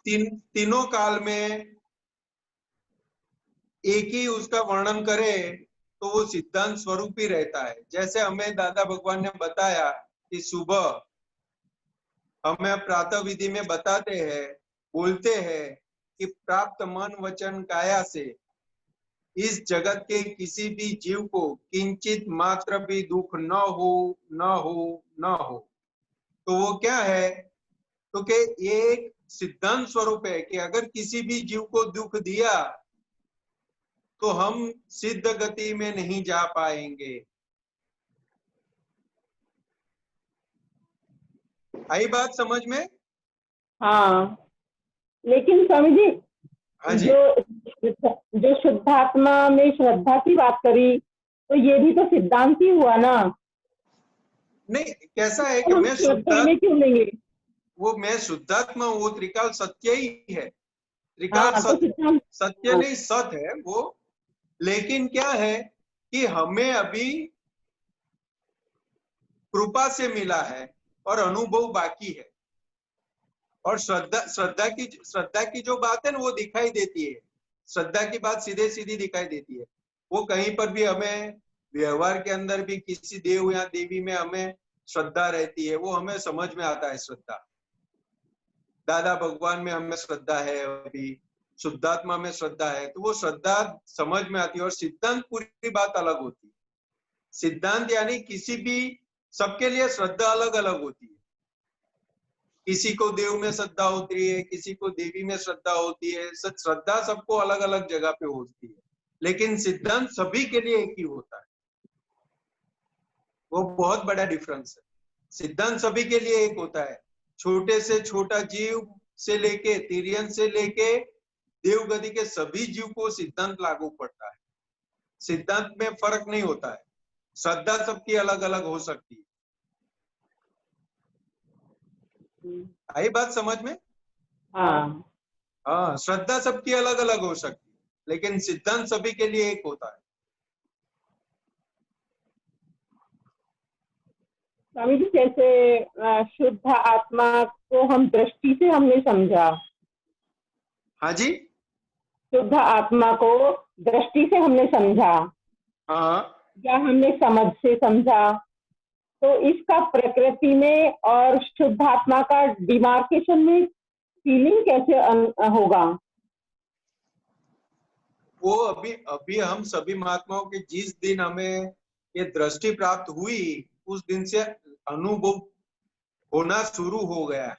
तीनों काल में एक ही उसका वर्णन करे तो वो सिद्धांत स्वरूप ही रहता है। जैसे हमें दादा भगवान ने बताया कि सुबह हमें प्रातः विधि में बताते हैं, बोलते हैं कि प्राप्त मन वचन काया से इस जगत के किसी भी जीव को किंचित मात्र भी दुख न हो, न हो, न हो। तो वो क्या है, तो कि एक सिद्धांत स्वरूप है कि अगर किसी भी जीव को दुख दिया तो हम सिद्ध गति में नहीं जा पाएंगे। आई बात समझ में? हाँ, लेकिन स्वामी जी, हाँ जी। जो शुद्धात्मा में श्रद्धा की बात करी, तो ये भी तो सिद्धांत ही हुआ ना? नहीं, कैसा है कि तो मैं शुद्धात्मा, क्यों लेंगे? वो मैं शुद्धात्मा, वो त्रिकाल सत्य ही है। त्रिकाल हाँ, सत्य, सत्य नहीं सत है वो। लेकिन क्या है कि हमें अभी कृपा से मिला है और अनुभव बाकी है। और श्रद्धा की जो बात है ना, वो दिखाई देती है। श्रद्धा की बात सीधे सीधी दिखाई देती है। वो कहीं पर भी हमें व्यवहार के अंदर भी किसी देव या देवी में हमें श्रद्धा रहती है, वो हमें समझ में आता है। श्रद्धा दादा भगवान में हमें श्रद्धा है, अभी शुद्धात्मा में श्रद्धा है, तो वो श्रद्धा समझ में आती है। और सिद्धांत पूरी बात अलग होती है। सिद्धांत यानी किसी भी, सबके लिए श्रद्धा अलग अलग होती है। किसी को देव में श्रद्धा होती है, किसी को देवी में श्रद्धा होती है। श्रद्धा सबको अलग अलग जगह पे होती है, लेकिन सिद्धांत सभी के लिए एक ही होता है। वो बहुत बड़ा डिफरेंस है। सिद्धांत सभी के लिए एक होता है। छोटे से छोटा जीव से लेके, तिर्यन से लेके देवगति के सभी जीव को सिद्धांत लागू पड़ता है। सिद्धांत में फर्क नहीं होता है। श्रद्धा सबकी अलग अलग हो सकती है। आई बात समझ में? हाँ, श्रद्धा सबकी अलग अलग हो सकती है, लेकिन सिद्धांत सभी के लिए एक होता है। स्वामी जी, जैसे शुद्ध आत्मा को हम दृष्टि से हमने समझा। हाँ जी, शुद्ध आत्मा को दृष्टि से हमने समझा, हाँ, या हमने समझ से समझा, तो इसका प्रकृति में और शुद्ध आत्मा का डिमार्केशन में फीलिंग कैसे होगा? वो अभी हम सभी महात्माओं के जिस दिन हमें ये दृष्टि प्राप्त हुई, उस दिन से अनुभव होना शुरू हो गया है।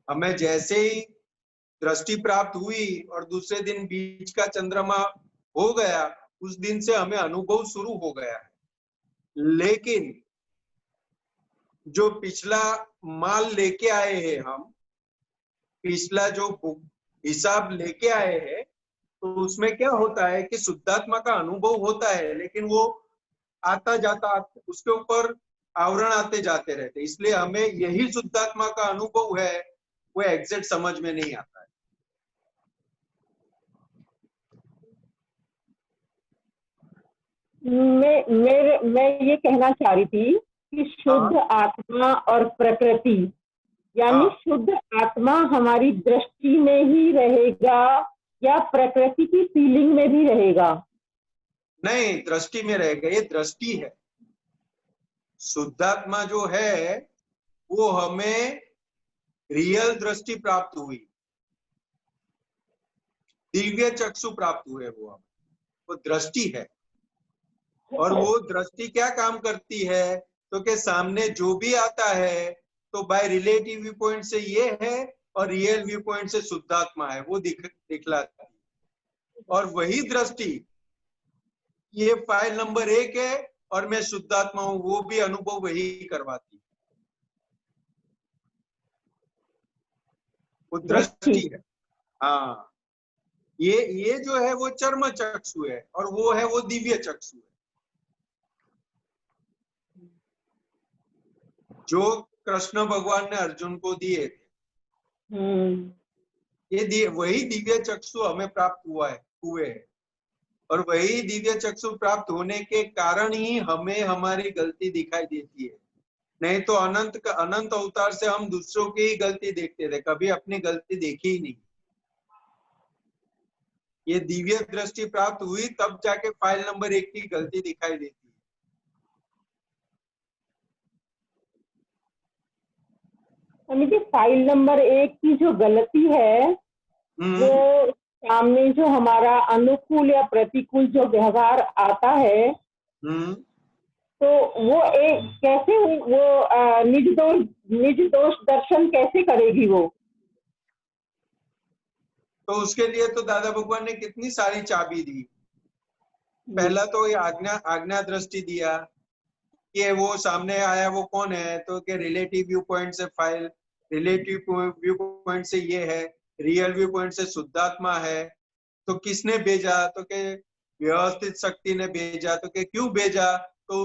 हमें जैसे ही दृष्टि प्राप्त हुई और दूसरे दिन बीच का चंद्रमा हो गया, उस दिन से हमें अनुभव शुरू हो गया है। लेकिन जो पिछला माल लेके आए हैं, हम पिछला जो हिसाब लेके आए हैं, तो उसमें क्या होता है कि शुद्धात्मा का अनुभव होता है, लेकिन वो आता जाता उसके ऊपर आवरण आते जाते रहते, इसलिए हमें यही शुद्धात्मा का अनुभव है, वो एग्जैक्ट समझ में नहीं आता है। मैं ये कहना चाह रही थी कि शुद्ध आत्मा और प्रकृति, यानी शुद्ध आत्मा हमारी दृष्टि में ही रहेगा या प्रकृति की फीलिंग में भी रहेगा? नहीं, दृष्टि में रहेगा, ये दृष्टि है। शुद्धात्मा जो है वो हमें रियल दृष्टि प्राप्त हुई, दिव्य चक्षु प्राप्त हुए, वो दृष्टि है। और वो दृष्टि क्या काम करती है, तो के सामने जो भी आता है तो बाय रिलेटिव व्यू पॉइंट से ये है और रियल व्यू पॉइंट से शुद्धात्मा है, वो दिखलाती है। और वही दृष्टि ये फाइल नंबर 1 है और मैं शुद्धात्मा हूं, वो भी अनुभव वही करवाती है, वो दृष्टि है। हाँ, ये जो है वो चर्म चक्षु है और वो है वो दिव्य चक्षु है, जो कृष्ण भगवान ने अर्जुन को दिए थे। ये वही दिव्य चक्षु हमें प्राप्त हुए हैं। और वही दिव्य चक्षु प्राप्त होने के कारण ही हमें हमारी गलती दिखाई देती है। नहीं तो अनंत अवतार से हम दूसरों की ही गलती देखते थे, कभी अपनी गलती देखी ही नहीं। ये दिव्य दृष्टि प्राप्त हुई तब जाके फाइल नंबर 1 की गलती दिखाई देती है। फाइल नंबर 1 की जो गलती है वो सामने जो हमारा अनुकूल या प्रतिकूल जो व्यवहार आता है, तो वो एक कैसे वो निज दोष दर्शन कैसे करेगी वो? तो उसके लिए तो दादा भगवान ने कितनी सारी चाबी दी। पहला तो ये आज्ञा दृष्टि दिया कि वो सामने आया वो कौन है, तो कि रिलेटिव व्यू पॉइंट से फाइल, रिलेटिव व्यू पॉइंट से ये है, रियल व्यू पॉइंट से शुद्धात्मा है। तो किसने भेजा, तो कि व्यवस्थित शक्ति ने भेजा। तो कि क्यों भेजा, तो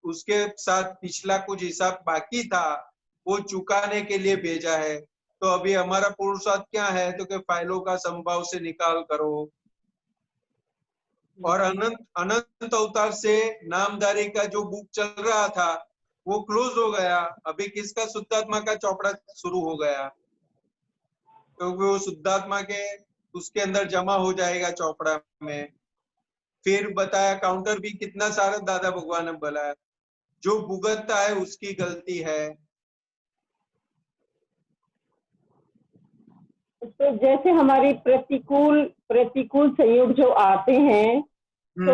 उसके साथ पिछला कुछ हिसाब बाकी था, वो चुकाने के लिए भेजा है। तो अभी हमारा पुरुषार्थ क्या है, तो कि फाइलों का संभाव से निकाल करो। और अनंत अवतार से नामधारी का जो बुक चल रहा था वो क्लोज हो गया। अभी किसका, शुद्धात्मा का चौपड़ा शुरू हो गया, क्योंकि वो शुद्धात्मा के उसके अंदर जमा हो जाएगा चौपड़ा में। फिर बताया काउंटर भी कितना सारा दादा भगवान ने बोला, जो भुगतता है उसकी गलती है। तो जैसे हमारे प्रतिकूल संयोग जो आते हैं, तो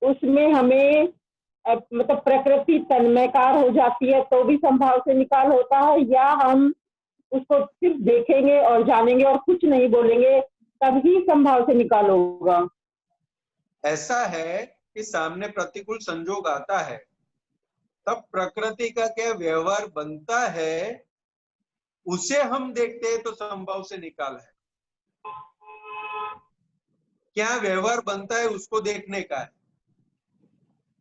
उसमें हमें मतलब प्रकृति तन्मयकार हो जाती है तो भी संभाव से निकाल होता है, या हम उसको सिर्फ देखेंगे और जानेंगे और कुछ नहीं बोलेंगे तभी संभाव से निकाल होगा? ऐसा है कि सामने प्रतिकूल संजोग आता है तब प्रकृति का क्या व्यवहार बनता है, उसे हम देखते हैं तो संभव से निकाल है। क्या व्यवहार बनता है उसको देखने का है,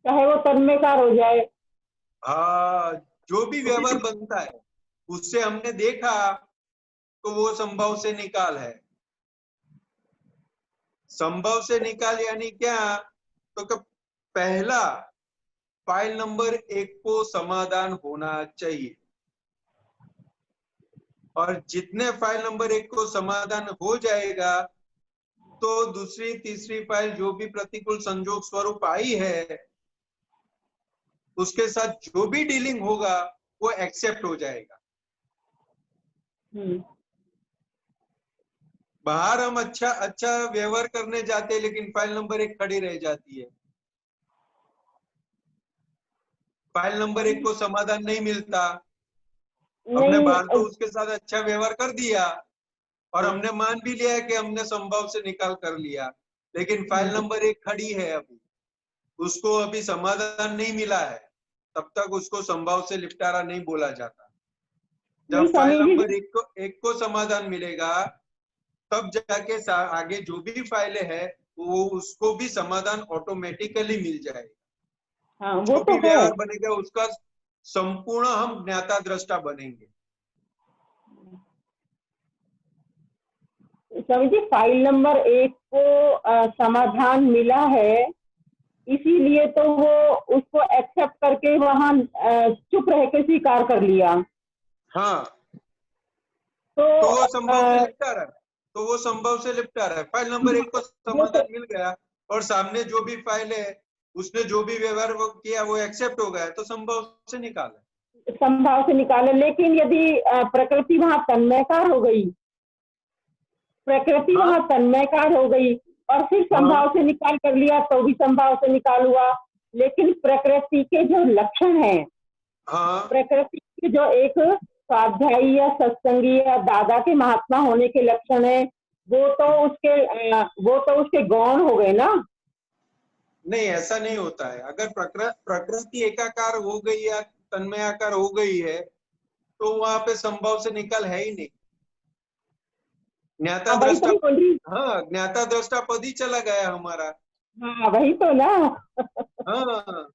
चाहे वो तन्मयकार हो जाए। हाँ, जो भी व्यवहार बनता है उससे हमने देखा तो वो संभव से निकाल है। संभव से निकाल यानी क्या, तो पहला फाइल नंबर 1 को समाधान होना चाहिए, और जितने फाइल नंबर 1 को समाधान हो जाएगा तो दूसरी तीसरी फाइल जो भी प्रतिकूल संजोग स्वरूप आई है उसके साथ जो भी डीलिंग होगा वो एक्सेप्ट हो जाएगा। बाहर हम अच्छा व्यवहार करने जाते हैं लेकिन फाइल नंबर 1 खड़ी रह जाती है, फाइल नंबर 1 को समाधान नहीं मिलता अपने नहीं, बार तो उसके साथ अच्छा व्यवहार कर दिया और हमने मान भी लिया कि हमने संभव से निकाल कर लिया, लेकिन फाइल नंबर 1 खड़ी है अभी, उसको अभी समाधान नहीं मिला है, तब तक उसको संभव से निपटारा नहीं बोला जाता। नहीं जब फाइल स्वामी जी, नंबर एक को समाधान मिलेगा तब जाके आगे जो भी फाइलें है वो उसको भी समाधान ऑटोमेटिकली मिल जाएगा। हाँ वो जो तो भी है। व्यवहार बनेगा उसका संपूर्ण हम ज्ञाता दृष्टा बनेंगे। स्वामी जी, फाइल नंबर 1 को समाधान मिला है, इसीलिए तो वो उसको एक्सेप्ट करके वहां चुप रह के स्वीकार कर लिया। हाँ, तो तो वो संभव से निपटा रहा है, तो वो संभव से निपटा रहा है। फाइल नंबर 1 को समाधान मिल गया और सामने जो भी फाइल है उसने जो भी व्यवहार वो किया वो एक्सेप्ट हो गया, तो संभव से निकाला, संभाव से निकाले। लेकिन यदि प्रकृति वहां तन्मयकार हो गई, प्रकृति हाँ वहां तन्मयकार हो गई और फिर हाँ संभाव से निकाल कर लिया तो भी संभाव से निकाल हुआ। लेकिन प्रकृति के जो लक्षण हैं, हाँ प्रकृति के जो एक स्वाध्यायी या सत्संगी या दादा के महात्मा होने के लक्षण है, वो तो उसके गौण हो गए ना। नहीं, ऐसा नहीं होता है। अगर प्रकृति एकाकार हो गई या तन्मयाकार हो गई है तो वहां पे संभव से निकाल है ही नहीं। ज्ञाता वही तो दृष्टा, मैं बोल रही। हाँ, ज्ञाता दृष्टा पद ही चला गया हमारा। हाँ वही तो ना। हाँ,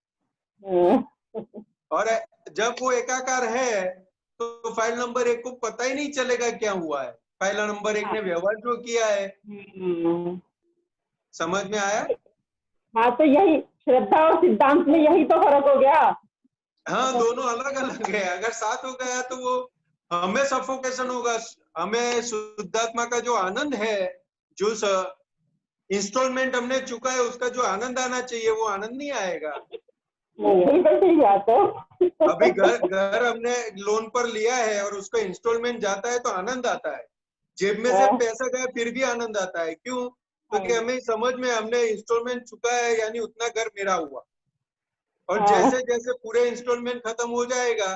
और जब वो एकाकार है तो फाइल नंबर 1 को पता ही नहीं चलेगा क्या हुआ है। फाइल नंबर 1 ने व्यवहार जो किया है, समझ में आया? हाँ तो यही श्रद्धा और सिद्धांत में यही तो फर्क हो गया। हाँ, दोनों अलग अलग है। अगर साथ हो गया तो वो हमें सफोकेशन होगा, हमें शुद्धात्मा का जो आनंद है, जो इंस्टॉलमेंट हमने चुका है उसका जो आनंद आना चाहिए वो आनंद नहीं आएगा। बिल्कुल ठीक बात है। अभी घर हमने लोन पर लिया है और उसका इंस्टॉलमेंट जाता है तो आनंद आता है, जेब में से पैसा गया फिर भी आनंद आता है। क्यों? क्योंकि हमें समझ में हमने इंस्टॉलमेंट चुका है, यानी उतना घर मेरा हुआ। और जैसे जैसे पूरे इंस्टॉलमेंट खत्म हो जाएगा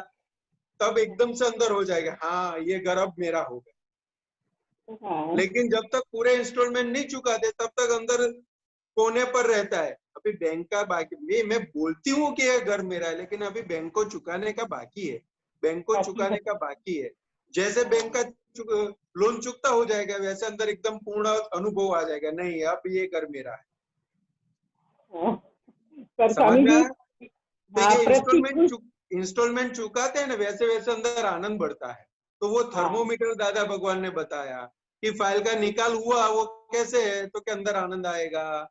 तब एकदम से अंदर हो जाएगा, हाँ ये घर अब मेरा हो गया। लेकिन जब तक पूरे इंस्टॉलमेंट नहीं चुकाते तब तक अंदर कोने पर रहता है। अभी बैंक का बाकी, मैं बोलती हूँ कि ये घर मेरा है, लेकिन अभी बैंक को चुकाने का बाकी है, बैंक को चुकाने का बाकी है। जैसे बैंक का लोन चुकता हो जाएगा वैसे अंदर एकदम पूर्ण अनुभव आ जाएगा, नहीं अब ये घर मेरा है। समझ में आया? देखिए, इंस्टॉलमेंट चुकाते हैं ना, वैसे वैसे अंदर आनंद बढ़ता है। तो वो थर्मोमीटर दादा भगवान ने बताया कि फाइल का निकाल हुआ वो कैसे है, तो के अंदर आनंद आएगा,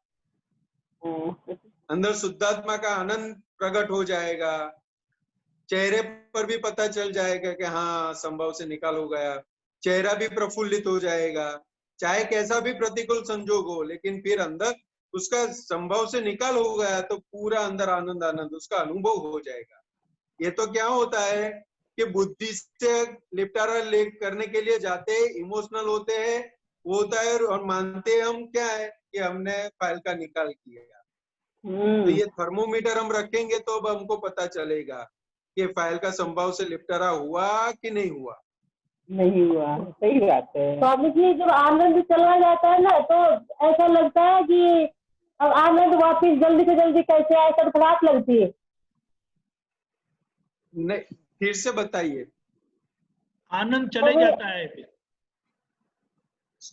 अंदर शुद्धात्मा का आनंद प्रकट हो जाएगा, चेहरे पर भी पता चल जाएगा कि हाँ संभव से निकाल हो गया, चेहरा भी प्रफुल्लित हो जाएगा, चाहे कैसा भी प्रतिकूल संजोग हो, लेकिन फिर अंदर उसका संभव से निकाल हो गया तो पूरा अंदर आनंद आनंद उसका अनुभव हो जाएगा। ये तो क्या होता है कि बुद्धि से निपटारा करने के लिए जाते हैं, इमोशनल होते हैं, वो होता है और मानते हैं हम क्या है कि हमने फाइल का निकाल किया। तो ये थर्मोमीटर हम रखेंगे तो अब हमको पता चलेगा कि फाइल का संभव से निपटारा हुआ कि नहीं हुआ। नहीं हुआ, सही बात है स्वामी जी। जब आनंद चला जाता है ना तो ऐसा लगता है कि अब आनंद वापिस जल्दी से जल्दी कैसे आए, कड़कड़ाहट लगती है। नहीं, फिर से बताइए। आनंद चले जाता है फिर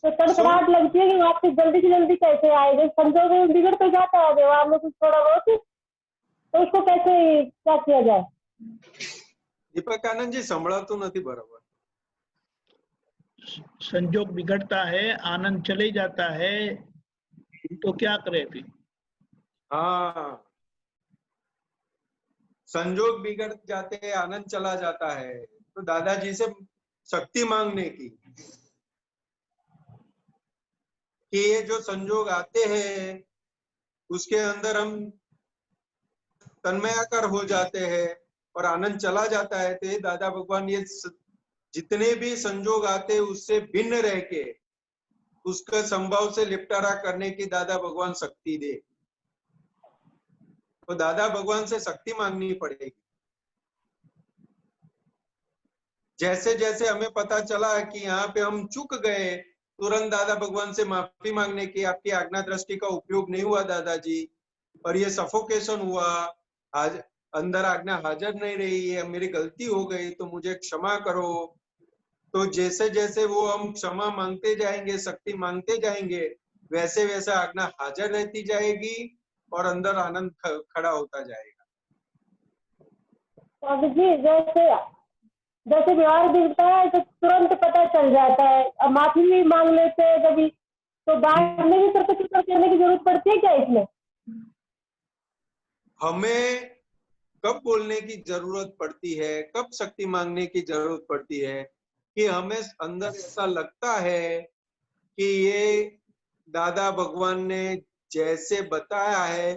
तो कड़कड़ाहट लगती है कि वापिस जल्दी से जल्दी कैसे आए। जब संजोग बिगड़ तो जाता है व्यवहार में कुछ थोड़ा बहुत, तो उसको कैसे क्या किया जाए? दीपक आनंद जी, संभळातो नहीं बराबर। संजोग बिगड़ता है, आनंद चले जाता है, तो क्या करे फिर? हाँ, संजोग बिगड़ जाते हैं, आनंद चला जाता है, तो दादाजी से शक्ति मांगने की कि ये जो संजोग आते हैं उसके अंदर हम तन्मयाकार हो जाते हैं और आनंद चला जाता है। तो ये दादा भगवान ये जितने भी संजोग आते हैं उससे भिन्न रह के उसका संभव से निपटारा करने की दादा भगवान शक्ति दे। तो दादा भगवान से शक्ति मांगनी पड़ेगी। जैसे जैसे हमें पता चला कि यहाँ पे हम चूक गए, तुरंत दादा भगवान से माफी मांगने की, आपकी आज्ञा दृष्टि का उपयोग नहीं हुआ दादाजी, और ये सफोकेशन हुआ, आज अंदर आज्ञा हाजिर नहीं रही है, मेरी गलती हो गई तो मुझे क्षमा करो। तो जैसे जैसे वो हम क्षमा मांगते जाएंगे, शक्ति मांगते जाएंगे, वैसे वैसे आज्ञा हाजिर रहती जाएगी और अंदर आनंद खड़ा होता जाएगा। स्वामी जी, जैसे जैसे व्यवहार दिखता है तो तुरंत पता चल जाता है, अब माफी भी मांग लेते हैं कभी, तो बाद में भी तर्क चिंतन करने की जरूरत पड़ती है क्या इसमें? हमें कब बोलने की जरूरत पड़ती है, कब शक्ति मांगने की जरूरत पड़ती है कि हमें अंदर ऐसा लगता है कि ये दादा भगवान ने जैसे बताया है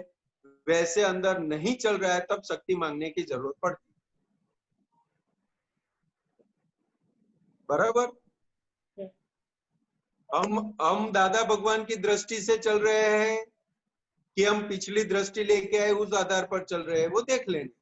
वैसे अंदर नहीं चल रहा है, तब शक्ति मांगने की जरूरत पड़ती है। बराबर? हम दादा भगवान की दृष्टि से चल रहे हैं कि हम पिछली दृष्टि लेके आए उस आधार पर चल रहे हैं, वो देख लेंगे।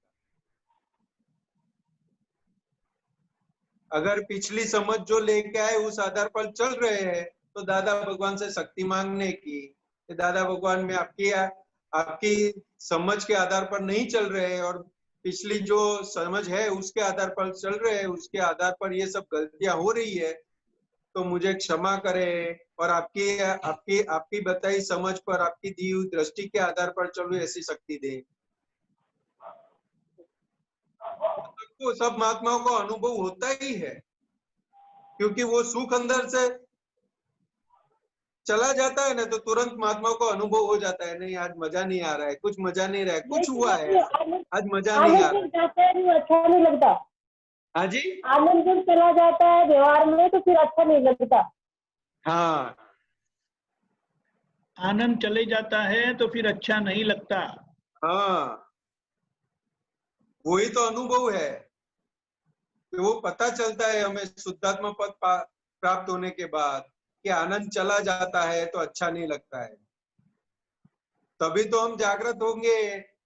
अगर पिछली समझ जो लेके आए उस आधार पर चल रहे हैं तो दादा भगवान से शक्ति मांगने की, दादा भगवान में आपकी समझ के आधार पर नहीं चल रहे हैं और पिछली जो समझ है उसके आधार पर चल रहे हैं, उसके आधार पर ये सब गलतियां हो रही है, तो मुझे क्षमा करे और आपकी आपकी आपकी बताई समझ पर, आपकी दी हुई दृष्टि के आधार पर चलो ऐसी शक्ति दे। तो सब महात्माओं को अनुभव होता ही है, क्योंकि वो सुख अंदर से चला जाता है ना, तो तुरंत महात्माओं को अनुभव हो जाता है, नहीं आज मजा नहीं आ रहा है, कुछ मजा नहीं रहा है, कुछ हुआ है, आज मजा नहीं आ रहा है, अच्छा नहीं लगता। हाँ जी, आनंद जब चला जाता है व्यवहार में तो फिर अच्छा नहीं लगता। हाँ, आनंद चले जाता है तो फिर अच्छा नहीं लगता। हाँ, वही तो अनुभव है। तो वो पता चलता है हमें शुद्धात्मा पद प्राप्त होने के बाद कि आनंद चला जाता है तो अच्छा नहीं लगता है, तभी तो हम जागृत होंगे।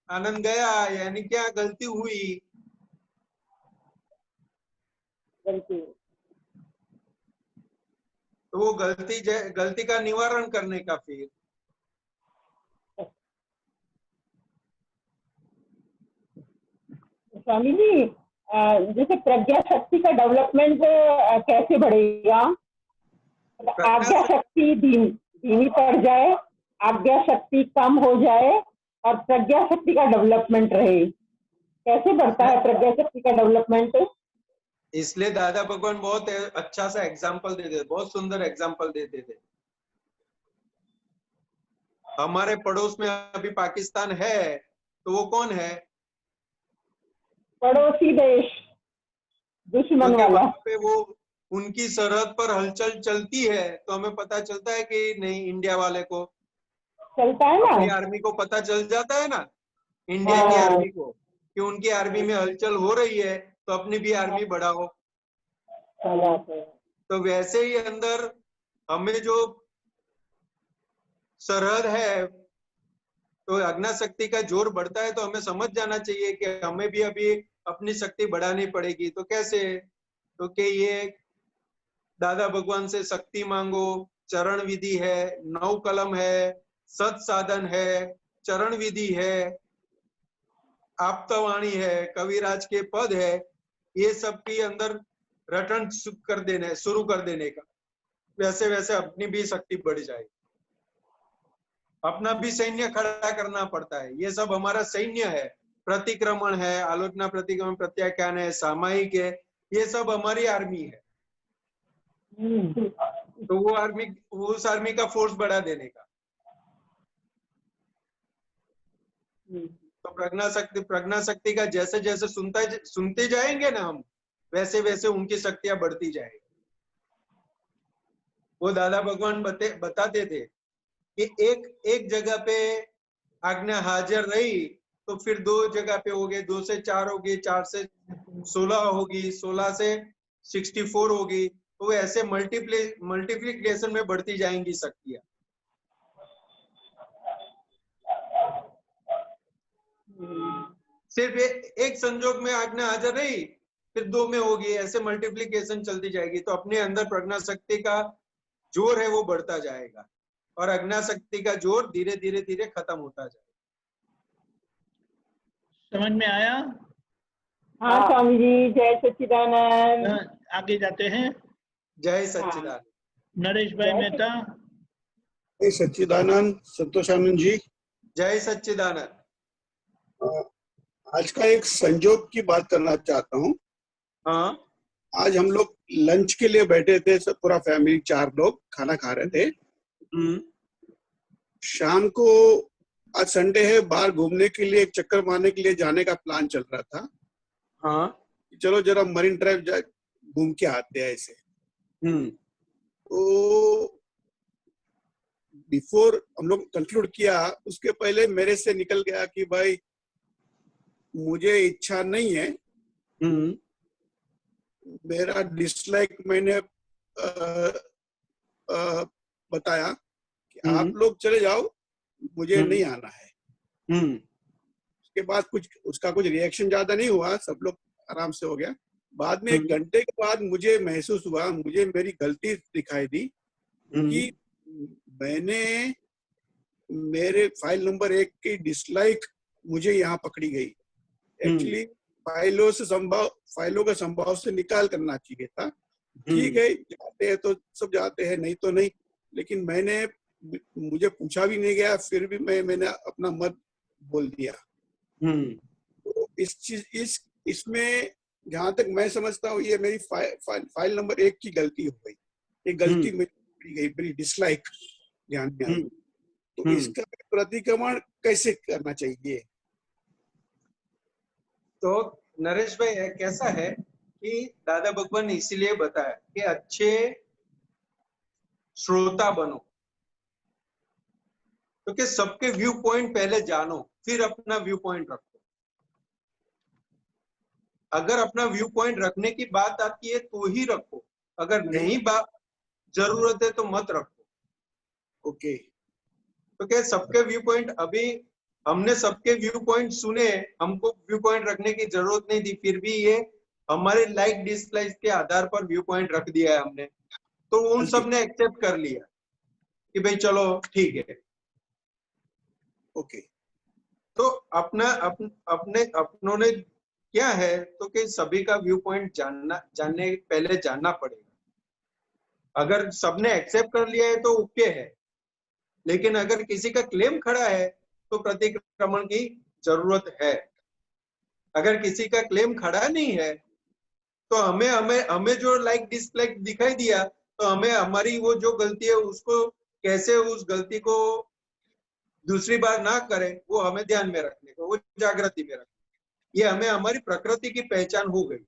आनंद गया यानी क्या, गलती हुई, तो वो गलती का निवारण करने का फिर स्वामी जी, जैसे प्रज्ञा शक्ति का डेवलपमेंट कैसे बढ़ेगा? आज्ञा शक्ति धीमी पड़ जाए, आज्ञा शक्ति कम हो जाए और प्रज्ञा शक्ति का डेवलपमेंट रहे, कैसे बढ़ता है प्रज्ञा शक्ति का डेवलपमेंट? इसलिए दादा भगवान बहुत अच्छा सा एग्जाम्पल देते थे, बहुत सुंदर एग्जाम्पल देते थे। हमारे पड़ोस में अभी पाकिस्तान है, तो वो कौन है? पड़ोसी देश, दुश्मन वाला। वहां पे वो उनकी सरहद पर हलचल चलती है तो हमें पता चलता है कि नहीं, इंडिया वाले को चलता है ना, अपनी आर्मी को पता चल जाता है ना, इंडिया की आर्मी को, कि उनकी आर्मी में हलचल हो रही है तो अपनी भी आर्मी बढ़ाओ। तो वैसे ही अंदर हमें जो सरहद है, तो आज्ञा शक्ति का जोर बढ़ता है तो हमें समझ जाना चाहिए कि हमें भी अभी अपनी शक्ति बढ़ानी पड़ेगी। तो कैसे? तो कि ये दादा भगवान से शक्ति मांगो, चरण विधि है, 9 कलम है, सत साधन है, चरण विधि है, आप्तवाणी है, कविराज के पद है, ये सब के अंदर रटन शुरू कर देने का, वैसे वैसे अपनी भी शक्ति बढ़ जाएगी। अपना भी सैन्य खड़ा करना पड़ता है, ये सब हमारा सैन्य है, प्रतिक्रमण है, आलोचना प्रतिक्रमण प्रत्याख्यान है, सामायिक है, ये सब हमारी आर्मी है। तो वो आर्मी, उस आर्मी का फोर्स बढ़ा देने का। तो प्रज्ञा शक्ति का जैसे जैसे सुनते जाएंगे ना हम, वैसे वैसे उनकी शक्तियां बढ़ती जाएगी। वो दादा भगवान बताते थे कि एक जगह पे आज्ञा हाजिर रही तो फिर 2 जगह पे हो गए, 2 से 4 होगी, 4 से 16 होगी, 16 से 64 होगी, तो ऐसे मल्टीप्लिकेशन में बढ़ती जाएंगी शक्तियां। सिर्फ एक संजोग में आज्ञा हाजिर रही फिर 2 में होगी, ऐसे मल्टीप्लीकेशन चलती जाएगी। तो अपने अंदर प्रज्ञा शक्ति का जोर है वो बढ़ता जाएगा और अज्ञा शक्ति का जोर धीरे धीरे धीरे खत्म होता जाएगा। समझ में आया? हाँ स्वामी जी, जय सच्चिदानंद। आगे जाते हैं। जय सच्चिदानंद। नरेश भाई मेहता। जय सच्चिदानंद। संतोषानंद जी, जय सच्चिदानंद। आज का एक संजोग की बात करना चाहता हूँ। हाँ, आज हम लोग लंच के लिए बैठे थे, सब पूरा फैमिली 4 लोग खाना खा रहे थे। शाम को आज संडे है, बाहर घूमने के लिए, चक्कर मारने के लिए जाने का प्लान चल रहा था। हाँ, चलो जरा मरीन ड्राइव घूम के आते हैं ऐसे। तो बिफोर हम लोग कंक्लूड किया, उसके पहले मेरे से निकल गया कि भाई मुझे इच्छा नहीं है। मेरा डिसलाइक मैंने बताया कि आप लोग चले जाओ, मुझे नहीं आना है। उसके बाद उसका कुछ रिएक्शन ज्यादा नहीं हुआ, सब लोग आराम से हो गया। बाद में 1 घंटे के बाद मुझे महसूस हुआ, मुझे मेरी गलती दिखाई दी कि मैंने मेरे फाइल नंबर 1 की डिसलाइक मुझे यहाँ पकड़ी गई। एक्चुअली फाइलों का संभाव से निकाल करना चाहिए था। ठीक है, जाते हैं तो सब जाते हैं, नहीं तो नहीं। लेकिन मुझे पूछा भी नहीं गया, फिर भी मैंने अपना मत बोल दिया। तो इसमें जहां तक मैं समझता हूँ, ये मेरी फाइल नंबर 1 की गलती हो गई। ये गलती मेरी डिसलाइक ध्यान में आई। तो इसका प्रतिक्रमण कैसे करना चाहिए? तो नरेश भाई कैसा है कि दादा भगवान ने इसीलिए बताया कि अच्छे श्रोता बनो, क्योंकि सबके व्यू पॉइंट पहले जानो, फिर अपना व्यू पॉइंट रखो। अगर अपना व्यू पॉइंट रखने की बात आती है तो ही रखो, अगर नहीं बात जरूरत है तो मत रखो। ओके। क्योंकि सबके व्यू पॉइंट, अभी हमने सबके व्यू पॉइंट सुने, हमको व्यू पॉइंट रखने की जरूरत नहीं थी, फिर भी ये हमारे लाइक डिसलाइक के आधार पर व्यू पॉइंट रख दिया है हमने। तो उन सब ने एक्सेप्ट कर लिया कि भाई चलो ठीक है। ओके। तो अपनों ने क्या है तो कि सभी का व्यू पॉइंट पहले जानना पड़ेगा। अगर सबने एक्सेप्ट कर लिया है तो ओके है, लेकिन अगर किसी का क्लेम खड़ा है तो प्रतिक्रमण की जरूरत है। अगर किसी का क्लेम खड़ा नहीं है तो हमें जो लाइक डिसलाइक दिखाई दिया, तो हमें हमारी वो जो गलती है उसको कैसे, उस गलती को दूसरी बार ना करें, वो हमें ध्यान में रखने को, वो जागृति में रखने। ये हमें हमारी प्रकृति की पहचान हो गई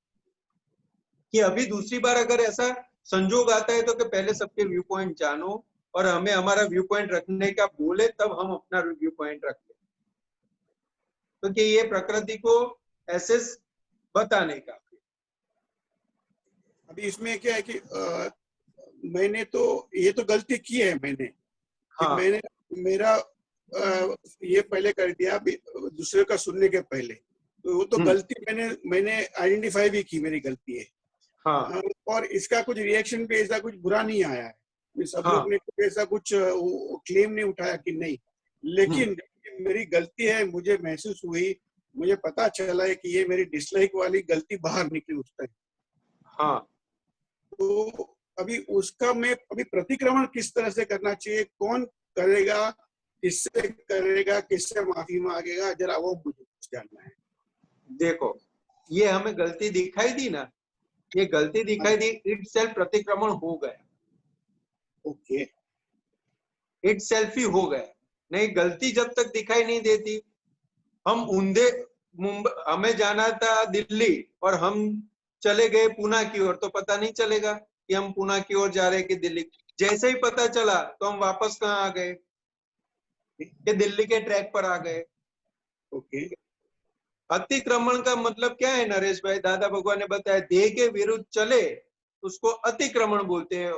कि अभी दूसरी बार अगर ऐसा संजोग आता है तो कि पहले सबके व्यू पॉइंट जानो और हमें हमारा व्यू पॉइंट रखने का बोले, तब हम अपना व्यू पॉइंट रखें। क्योंकि ये प्रकृति को ऐसे बताने का। अभी इसमें क्या है कि मैंने तो ये तो गलती की है मैंने। हाँ। मैंने मेरा ये पहले कर दिया दूसरे का सुनने के पहले, तो वो तो गलती मैंने आइडेंटिफाई भी की, मेरी गलती है। हाँ। और इसका कुछ रिएक्शन भी ऐसा कुछ बुरा नहीं आया है। सब हाँ। लोग ने ऐसा कुछ क्लेम नहीं उठाया कि नहीं, लेकिन मेरी गलती है, मुझे महसूस हुई, मुझे पता चला है कि ये मेरी डिसलाइक वाली गलती बाहर निकली उस टाइम। हाँ। तो अभी उसका मैं प्रतिक्रमण किस तरह से करना चाहिए, कौन करेगा, किससे करेगा, किससे माफी मांगेगा, जरा वो मुझे जानना है। देखो, ये हमें गलती दिखाई दी ना, ये गलती दिखाई दी, इट सेल्फ प्रतिक्रमण हो गया। ओके। इट सेल्फ ही हो गया। नहीं, गलती जब तक दिखाई नहीं देती, हम मुंबई, हमें जाना था दिल्ली और हम चले गए पूना की ओर, तो पता नहीं चलेगा कि हम पूना की ओर जा रहे हैं कि दिल्ली। जैसे ही पता चला तो हम वापस कहाँ आ गए, कि दिल्ली के ट्रैक पर आ गए। ओके। अतिक्रमण का मतलब क्या है नरेश भाई? दादा भगवान ने बताया, देह के विरुद्ध चले उसको अतिक्रमण बोलते हैं,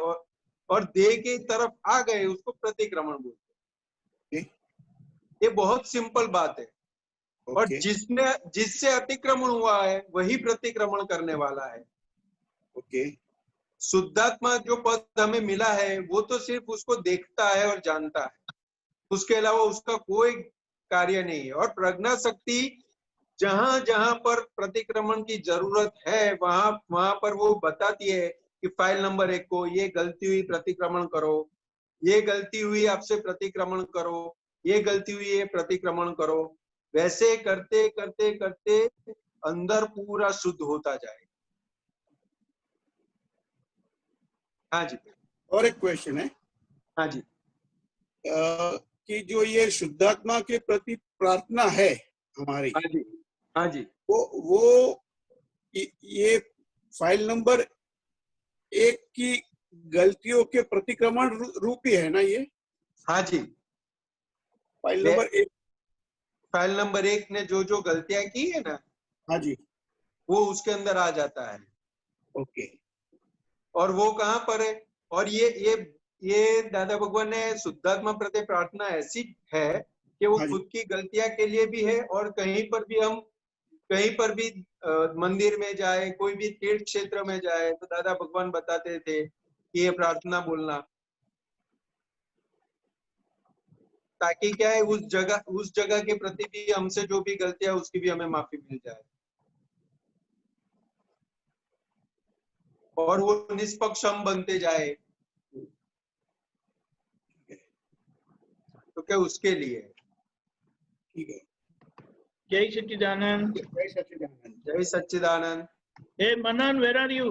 और देह की तरफ आ गए उसको प्रतिक्रमण बोलते हैं। ये बहुत सिंपल बात है। और जिससे अतिक्रमण हुआ है वही प्रतिक्रमण करने वाला है। ओके। शुद्धात्मा जो पद हमें मिला है वो तो सिर्फ उसको देखता है और जानता है, उसके अलावा उसका कोई कार्य नहीं है। और प्रज्ञा शक्ति जहां जहां पर प्रतिक्रमण की जरूरत है वहां पर वो बताती है कि फाइल नंबर 1 को ये गलती हुई, प्रतिक्रमण करो, ये गलती हुई, आपसे प्रतिक्रमण करो, ये गलती हुई है, प्रतिक्रमण करो। वैसे करते करते करते अंदर पूरा शुद्ध होता जाए। हाँ जी। और एक क्वेश्चन है। हाँ जी। कि जो ये शुद्धात्मा के प्रति प्रार्थना है हमारी, हाँ जी, हाँ जी, वो ये फाइल नंबर 1 की गलतियों के प्रतिक्रमण रूपी है ना ये? हाँ जी। फाइल नंबर 1 ने जो जो गलतियां की है ना, हाँ जी, वो उसके अंदर आ जाता है। ओके। और वो कहाँ पर है? और ये दादा भगवान ने शुद्धात्मा प्रति प्रार्थना ऐसी है कि वो खुद की गलतियां के लिए भी है, और कहीं पर भी मंदिर में जाए, कोई भी तीर्थ क्षेत्र में जाए तो दादा भगवान बताते थे कि ये प्रार्थना बोलना, ताकि क्या है उस जगह के प्रति भी हमसे जो भी गलतियां उसकी भी हमें माफी मिल जाए और वो निष्पक्ष हम बनते जाए। तो क्या उसके लिए। ठीक है। जय सच्चिदानंद। जय सच्चिदानंद। जय सच्चिदानंद। Hey Manan, where are you?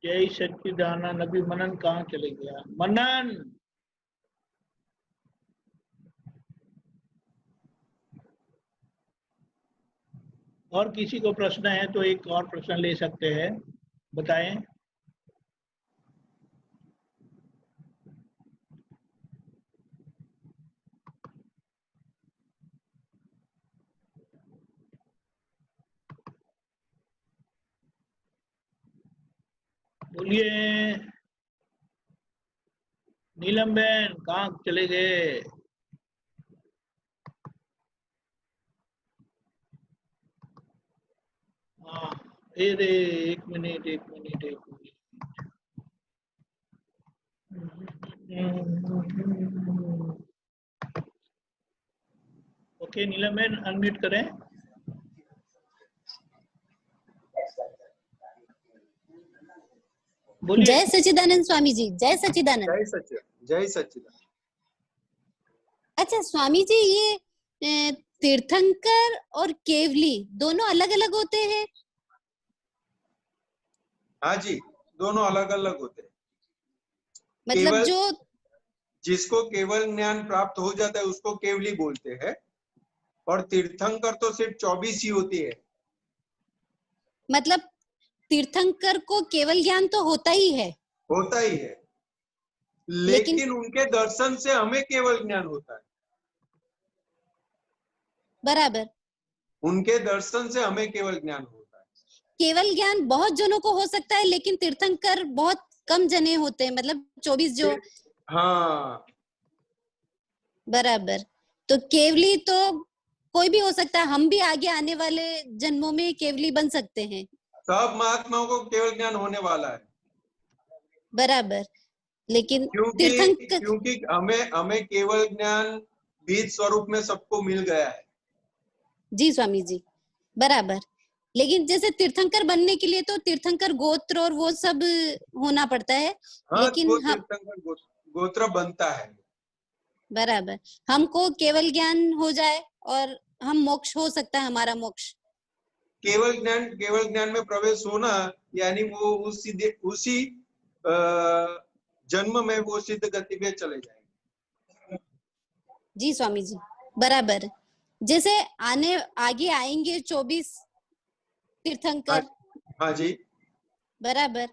जय सच्चिदानंद। अभी मनन कहाँ चले गया? मनन, और किसी को प्रश्न है तो एक और प्रश्न ले सकते हैं, बताएं। बोलिए। नीलम बहन कहाँ चले गए? हाँ, अरे एक मिनट। ओके नीलम बहन, अनम्यूट करें। जय सच्चिदानंद स्वामी जी। जय सच्चिदानंद। जय सच्चिदानंद। अच्छा स्वामी जी, ये तीर्थंकर और केवली दोनों अलग अलग होते हैं? हाँ जी, दोनों अलग अलग होते हैं। मतलब जो जिसको केवल ज्ञान प्राप्त हो जाता है उसको केवली बोलते हैं, और तीर्थंकर तो सिर्फ 24 ही होती है। मतलब तीर्थंकर को केवल ज्ञान तो होता ही है, लेकिन उनके दर्शन से हमें केवल ज्ञान होता है। बराबर। उनके दर्शन से हमें केवल ज्ञान होता है। केवल ज्ञान बहुत जनों को हो सकता है, लेकिन तीर्थंकर बहुत कम जने होते हैं, मतलब 24 जो। हाँ बराबर। तो केवली तो कोई भी हो सकता है, हम भी आगे आने वाले जन्मों में केवली बन सकते हैं। सब महात्माओं को केवल ज्ञान होने वाला है। बराबर। लेकिन क्योंकि हमें केवल ज्ञान बीज स्वरूप में सबको मिल गया है। जी स्वामी जी, बराबर। लेकिन जैसे तीर्थंकर बनने के लिए तो तीर्थंकर गोत्र और वो सब होना पड़ता है। हाँ, लेकिन तीर्थंकर गोत्र बनता है। बराबर। हमको केवल ज्ञान हो जाए और हम मोक्ष हो सकता है, हमारा मोक्ष। केवल ज्ञान में प्रवेश होना यानी वो उसी जन्म में वो सिद्ध गति में चले जाएंगे। जी स्वामी जी, बराबर। जैसे आगे आएंगे 24 तीर्थंकर। हाँ जी, बराबर।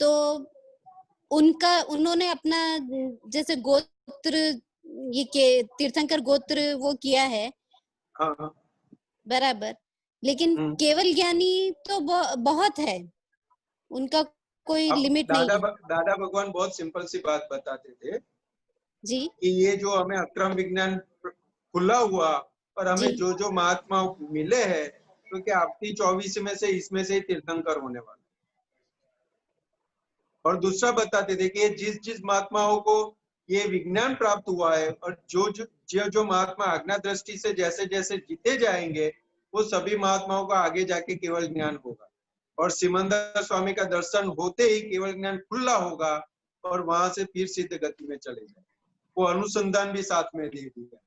तो उन्होंने अपना जैसे गोत्र, ये के तीर्थंकर गोत्र वो किया है। हाँ। बराबर। लेकिन केवल ज्ञानी तो बहुत है। उनका कोई अब लिमिट नहीं है। दादा भगवान बहुत सिंपल सी बात बताते थे जी कि ये जो हमें अक्रम विज्ञान खुला हुआ और हमें जी जो जो महात्मा मिले हैं, तो क्या आपकी 24 में से इसमें से ही तीर्थंकर होने वाला। और दूसरा बताते थे कि जिस जिस महात्माओं को ये विज्ञान प्राप्त हुआ है और जो महात्मा आज्ञा दृष्टि से जैसे जैसे जीते जाएंगे, वो सभी महात्माओं का आगे जाके केवल ज्ञान होगा। और सिमंदर स्वामी का दर्शन होते ही केवल ज्ञान खुला होगा और वहां से फिर सिद्ध गति में चले जाए। वो अनुसंधान भी साथ में दे दिया।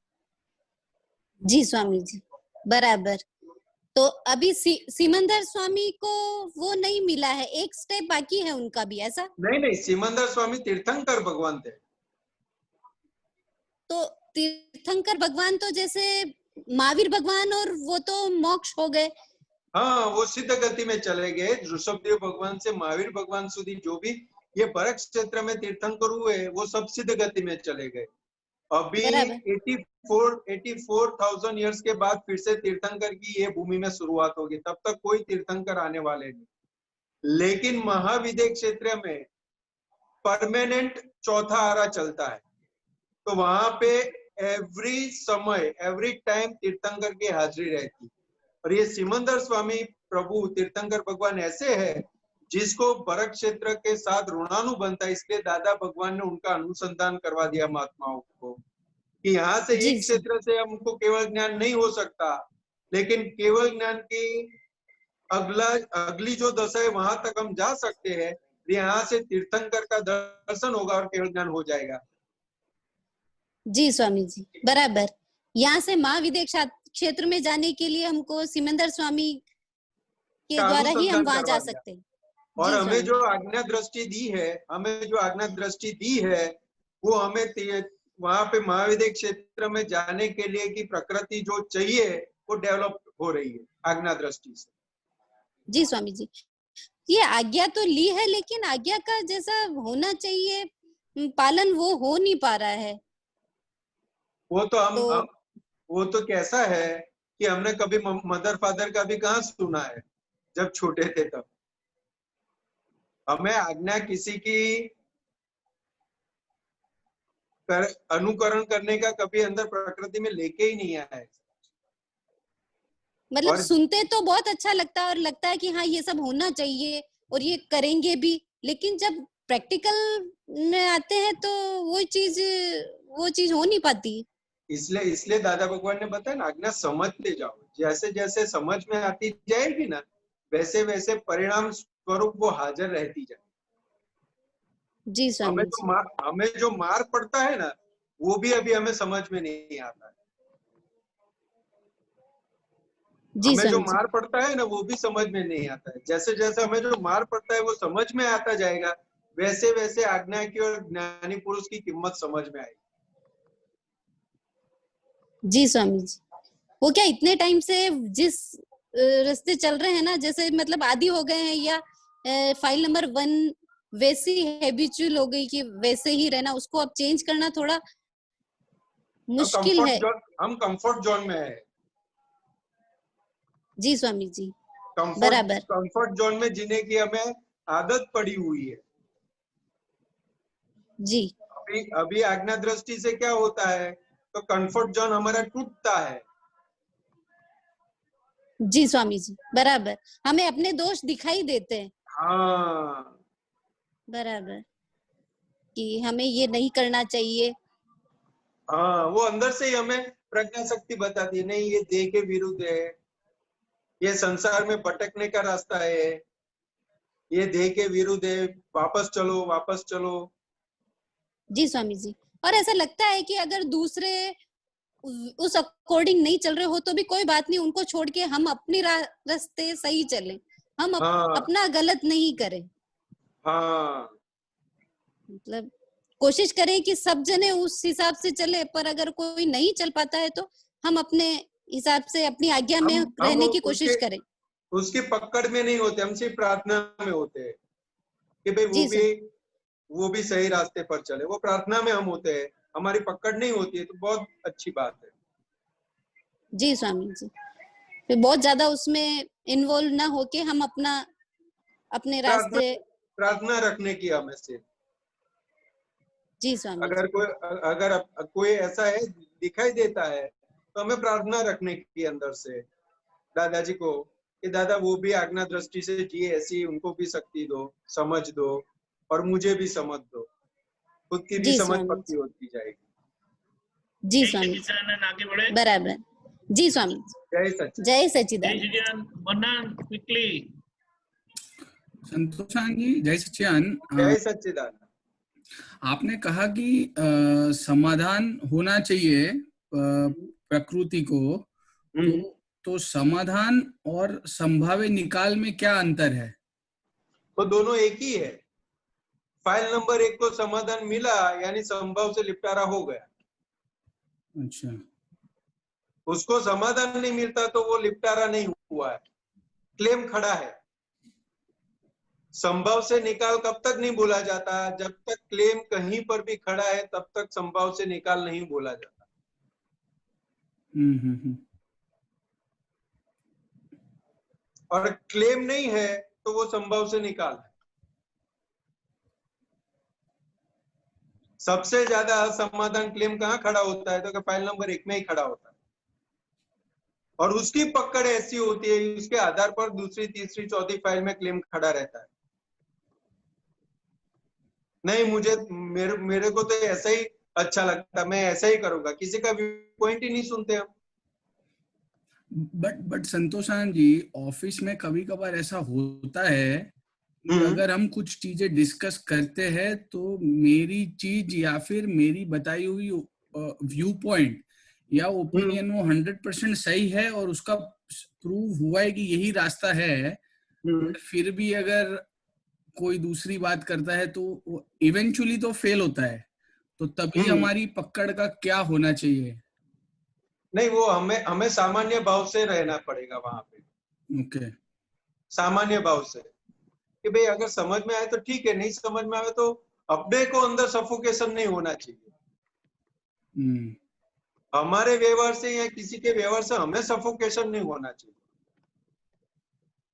जी स्वामी जी, बराबर। तो अभी सिमंदर स्वामी को वो नहीं मिला है, एक स्टेप बाकी है उनका भी, ऐसा? नहीं, सिमंदर स्वामी तीर्थंकर भगवान थे। तो तीर्थंकर भगवान तो जैसे महावीर भगवान, और वो तो मोक्ष हो गए। हाँ, वो सिद्ध गति में चले गए। ऋषभदेव भगवान से महावीर भगवान सुधी जो भी ये बरक क्षेत्र में तीर्थंकर हुए, वो सब सिद्ध गति में चले गए। अभी 84,000 ईयर्स के बाद फिर से तीर्थंकर की ये भूमि में शुरुआत होगी। तब तक कोई तीर्थंकर आने वाले नहीं। लेकिन महाविद्य क्षेत्र में परमानेंट चौथा आरा चलता है, तो वहां पे एवरी टाइम तीर्थंकर की हाजिरी रहती है। और ये सिमंदर स्वामी प्रभु तीर्थंकर भगवान ऐसे है जिसको बरक क्षेत्र के साथ ऋणानुबंध है। इसलिए दादा भगवान ने उनका अनुसंधान करवा दिया महात्माओं को कि यहाँ से एक क्षेत्र से हमको केवल ज्ञान नहीं हो सकता, लेकिन केवल ज्ञान की अगली जो दशा है वहां तक हम जा सकते हैं। यहाँ से तीर्थंकर का दर्शन होगा और केवल ज्ञान हो जाएगा। जी स्वामी जी, बराबर। यहाँ से महाविद्य क्षेत्र में जाने के लिए हमको सिमंदर स्वामी के द्वारा ही हम वहां जा सकते हैं। और हमें जो आज्ञा दृष्टि दी है, वो हमें वहां पे महाविद्य क्षेत्र में जाने के लिए की प्रकृति जो चाहिए वो डेवलप हो रही है आज्ञा दृष्टि से। जी स्वामी जी, ये आज्ञा तो ली है, लेकिन आज्ञा का जैसा होना चाहिए पालन वो हो नहीं पा रहा है। वो तो कैसा है कि हमने कभी मदर फादर का भी कहाँ सुना है जब छोटे थे तब। हमें आज्ञा किसी की अनुकरण करने का कभी अंदर प्रकृति में लेके ही नहीं आया है। मतलब सुनते तो बहुत अच्छा लगता है और लगता है कि हाँ ये सब होना चाहिए और ये करेंगे भी, लेकिन जब प्रैक्टिकल में आते हैं तो वो चीज हो नहीं पाती। इसलिए दादा भगवान ने बताया ना, आज्ञा समझते जाओ। जैसे जैसे समझ में आती जाएगी ना, वैसे वैसे परिणाम स्वरूप वो हाजिर रहती जाए। जी स्वामी जी। हमें जो मार पड़ता है ना, वो भी अभी हमें समझ में नहीं आता है। हमें जो मार पड़ता है ना, वो भी समझ में नहीं आता है। जैसे जैसे हमें जो मार पड़ता है वो समझ में आता जाएगा, वैसे वैसे आज्ञा की और ज्ञानी पुरुष की कीमत समझ में आएगी। जी स्वामी जी, वो क्या इतने टाइम से जिस रास्ते चल रहे हैं ना, जैसे मतलब आदी हो गए हैं, या फाइल नंबर 1 वैसे ही हैबिचुअल हो गई कि वैसे ही रहना, उसको अब चेंज करना थोड़ा मुश्किल है। हम कंफर्ट जोन में है। जी स्वामी जी, बराबर। कंफर्ट जोन में जीने की हमें आदत पड़ी हुई है। जी। अभी आज्ञा दृष्टि से क्या होता है, तो कंफर्ट जोन हमारा टूटता है। जी स्वामी जी, बराबर। हमें अपने दोष दिखाई देते हैं। हाँ, बराबर, कि हमें ये नहीं करना चाहिए। हाँ, वो अंदर से ही हमें प्रज्ञा शक्ति बताती है, नहीं ये देह के विरुद्ध है, ये संसार में भटकने का रास्ता है, ये देह के विरुद्ध है, वापस चलो वापस चलो। जी स्वामी जी, और ऐसा लगता है कि अगर दूसरे उस अकॉर्डिंग नहीं चल रहे हो तो भी कोई बात नहीं, उनको छोड़ के हम अपने रास्ते सही चलें, हम अपना गलत नहीं करें। हाँ, मतलब कोशिश करें कि सब जने उस हिसाब से चले, पर अगर कोई नहीं चल पाता है तो हम अपने हिसाब से अपनी आज्ञा में रहने की कोशिश करें। उसकी पकड़ में नहीं होते, हम सिर्फ प्रार्थना में होते हैं कि भाई वो भी सही रास्ते पर चले। वो प्रार्थना में हम होते हैं, हमारी पकड़ नहीं होती है, तो बहुत अच्छी बात है। जी स्वामी जी, फिर बहुत ज्यादा उसमें इन्वॉल्व ना होके हम अपना अपने रास्ते प्रार्थना रखने की हमें से। जी स्वामी अगर कोई ऐसा है दिखाई देता है तो हमें प्रार्थना रखने की अंदर से दादाजी को कि दादा वो भी आज्ञा दृष्टि से जिए, ऐसी उनको भी शक्ति दो, समझ दो, और मुझे भी समझ दो, खुद की भी समझ पक्की होती जाएगी। जी स्वामी आगे बढ़े। बराबर। जी स्वामी। जय सच्चिदानंद। जय सच्चिदानंद। क्विकली। संतोषान जी जय सच्चिदानंद। जय सच्चिदानंद। आपने कहा कि समाधान होना चाहिए प्रकृति को, तो समाधान और संभाव्य निकाल में क्या अंतर है? वो दोनों एक ही है। फाइल नंबर 1 को समाधान मिला यानी संभव से निपटारा हो गया। अच्छा, उसको समाधान नहीं मिलता तो वो निपटारा नहीं हुआ है, क्लेम खड़ा है। संभव से निकाल कब तक नहीं बोला जाता? जब तक क्लेम कहीं पर भी खड़ा है तब तक संभव से निकाल नहीं बोला जाता। और क्लेम नहीं है तो वो संभव से निकाल है। सबसे ज्यादा असमाधान क्लेम कहाँ खड़ा होता है? तो फाइल नंबर 1 में ही खड़ा होता है, और उसकी पकड़ ऐसी होती है, उसके आधार पर दूसरी, तीसरी, चौथी फाइल में क्लेम खड़ा रहता है। नहीं मेरे को तो ऐसा ही अच्छा लगता, मैं ऐसा ही करूंगा, किसी का पॉइंट ही नहीं सुनते हम। बट संतोषानंद जी, ऑफिस में कभी कभार ऐसा होता है कि अगर हम कुछ चीजें डिस्कस करते हैं तो मेरी चीज या फिर मेरी बताई हुई व्यू पॉइंट या ओपिनियन वो 100% सही है और उसका प्रूव हुआ है कि यही रास्ता है, फिर भी अगर कोई दूसरी बात करता है तो वो इवेंचुअली तो फेल होता है, तो तभी हमारी पकड़ का क्या होना चाहिए? नहीं, वो हमें सामान्य भाव से रहना पड़ेगा वहां पे। ओके। सामान्य भाव से कि भाई अगर समझ में आए तो ठीक है, नहीं समझ में आए तो अपने को अंदर सफोकेशन नहीं होना चाहिए। हमारे व्यवहार से या किसी के व्यवहार से हमें सफोकेशन नहीं होना चाहिए,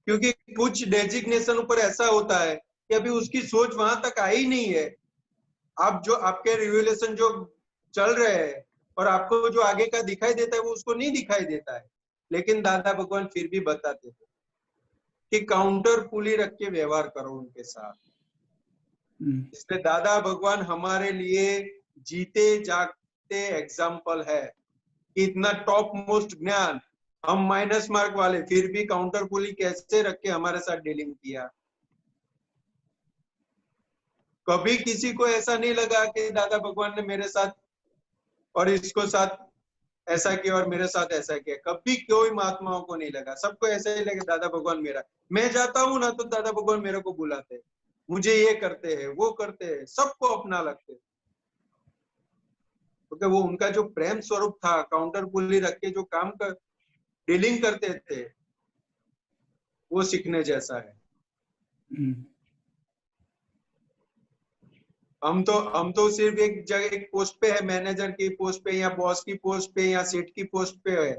क्योंकि कुछ डेजिग्नेशन ऊपर ऐसा होता है कि अभी उसकी सोच वहां तक आई नहीं है। आप जो आपके रिव्यूलेशन जो चल रहे हैं और आपको जो आगे का दिखाई देता है वो उसको नहीं दिखाई देता है, लेकिन दादा भगवान फिर भी बताते थे कि काउंटर पुली रख के व्यवहार करो उनके साथ। इसलिए दादा भगवान हमारे लिए जीते जागते एग्जाम्पल है कि इतना टॉप मोस्ट ज्ञान, हम माइनस मार्क वाले फिर भी काउंटर पुली कैसे रख के हमारे साथ डीलिंग किया। कभी किसी को ऐसा नहीं लगा कि दादा भगवान ने मेरे साथ और इसको साथ ऐसा किया और मेरे साथ ऐसा किया। कभी कोई महात्माओं को नहीं लगा, सबको ऐसा ही लगे दादा भगवान मेरा, मैं जाता हूं ना तो दादा भगवान मेरे को बुलाते, मुझे ये करते हैं वो करते हैं, सबको अपना लगते, क्योंकि वो उनका जो प्रेम स्वरूप था, काउंटर पुली रख के जो काम कर डीलिंग करते थे, वो सीखने जैसा है। हम तो सिर्फ एक जगह एक पोस्ट पे है, मैनेजर की पोस्ट पे या बॉस की पोस्ट पे या सेठ की पोस्ट पे है,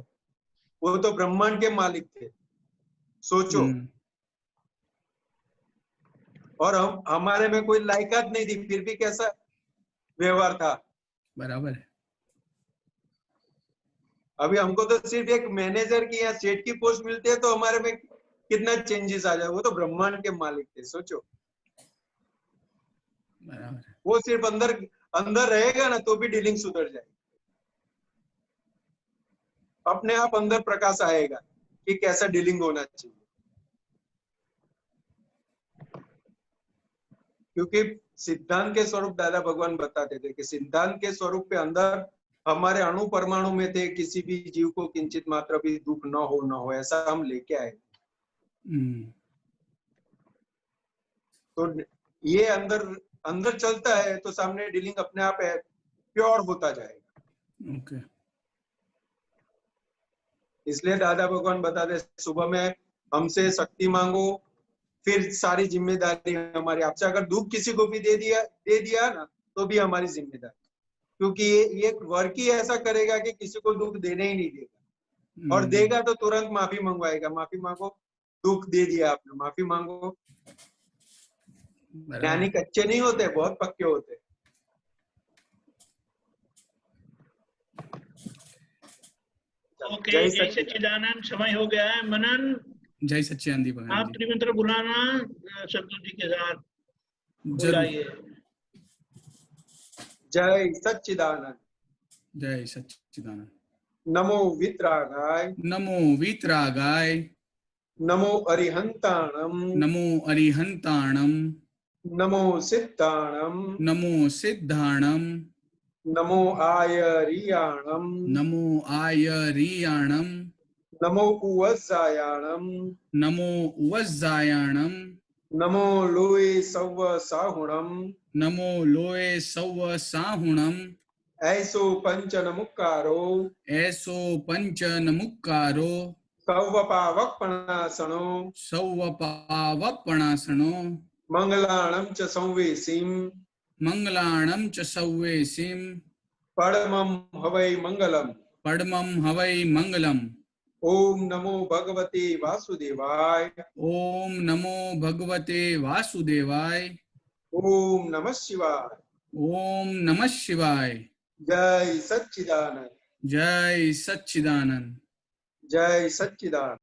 वो तो ब्रह्मांड के मालिक थे, सोचो। और हमारे में कोई लायकात नहीं थी, फिर भी कैसा व्यवहार था। बराबर है। अभी हमको तो सिर्फ एक मैनेजर की या सेठ की पोस्ट मिलती है तो हमारे में कितना चेंजेस आ जाए। वो तो ब्रह्मांड के मालिक थे, सोचो। वो सिर्फ अंदर रहेगा ना तो भी डीलिंग सुधर जाएगी, अपने आप अंदर प्रकाश आएगा कि कैसा डीलिंग होना चाहिए। क्योंकि सिद्धांत के स्वरूप दादा भगवान बताते थे कि सिद्धांत के स्वरूप पे अंदर हमारे अणु परमाणु में थे, किसी भी जीव को किंचित मात्र भी दुख न हो ऐसा हम लेके आए। तो ये अंदर चलता है तो सामने डीलिंग अपने आप है प्योर होता जाएगा। ओके। इसलिए दादा भगवान बताते सुबह में हमसे शक्ति मांगो, फिर सारी जिम्मेदारी हमारी। आपसे अगर दुख किसी को भी दे दिया ना तो भी हमारी जिम्मेदारी, क्योंकि ये वर्क ही ऐसा करेगा कि किसी को दुख देने ही नहीं देगा, और देगा तो तुरंत माफी मंगवाएगा। माफी मांगो, दुख दे दिया आपने, माफी मांगो। ज्ञानी कच्चे नहीं होते, बहुत पक्के होते। ओके, जय सच्चिदानंद। समय हो गया है। मनन, जय सच्चिदानंद भगवान आप त्रिमंत्र बुलाना शब्दों जी के साथ बुलाइए। जय सच्चिदानंद। जय सच्चिदानंद। नमो वीतरागाय। नमो वीतरागाय। नमो अरिहंताणम। नमो अरिहंताणम। नमो सिद्धाणम। नमो सिद्धाणम। नमो आयरियाणम। नमो आयरियाणम। नमो उवज्जायाणम। नमो उवज्जायाणम। नमो लोए सव्व साहुणम। नमो लोए सव्व साहुणम। ऐसो पंचनमुक्कारो। ऐसो पंचनमुक्कारो। सव्वपावक्पणासनो। सव्वपावप्पणासनो। मंगलाणं च संवेसीं। मंगलाणं च संवेसीं। परमं हवै मंगलम्। परमं हवै मंगलम्। ओम नमो भगवते वासुदेवाय। ओम नमो भगवते वासुदेवाय। ओम नमः शिवाय। ओम नमः शिवाय। जय सच्चिदानंद। जय सच्चिदानंद। जय सच्चिदानंद।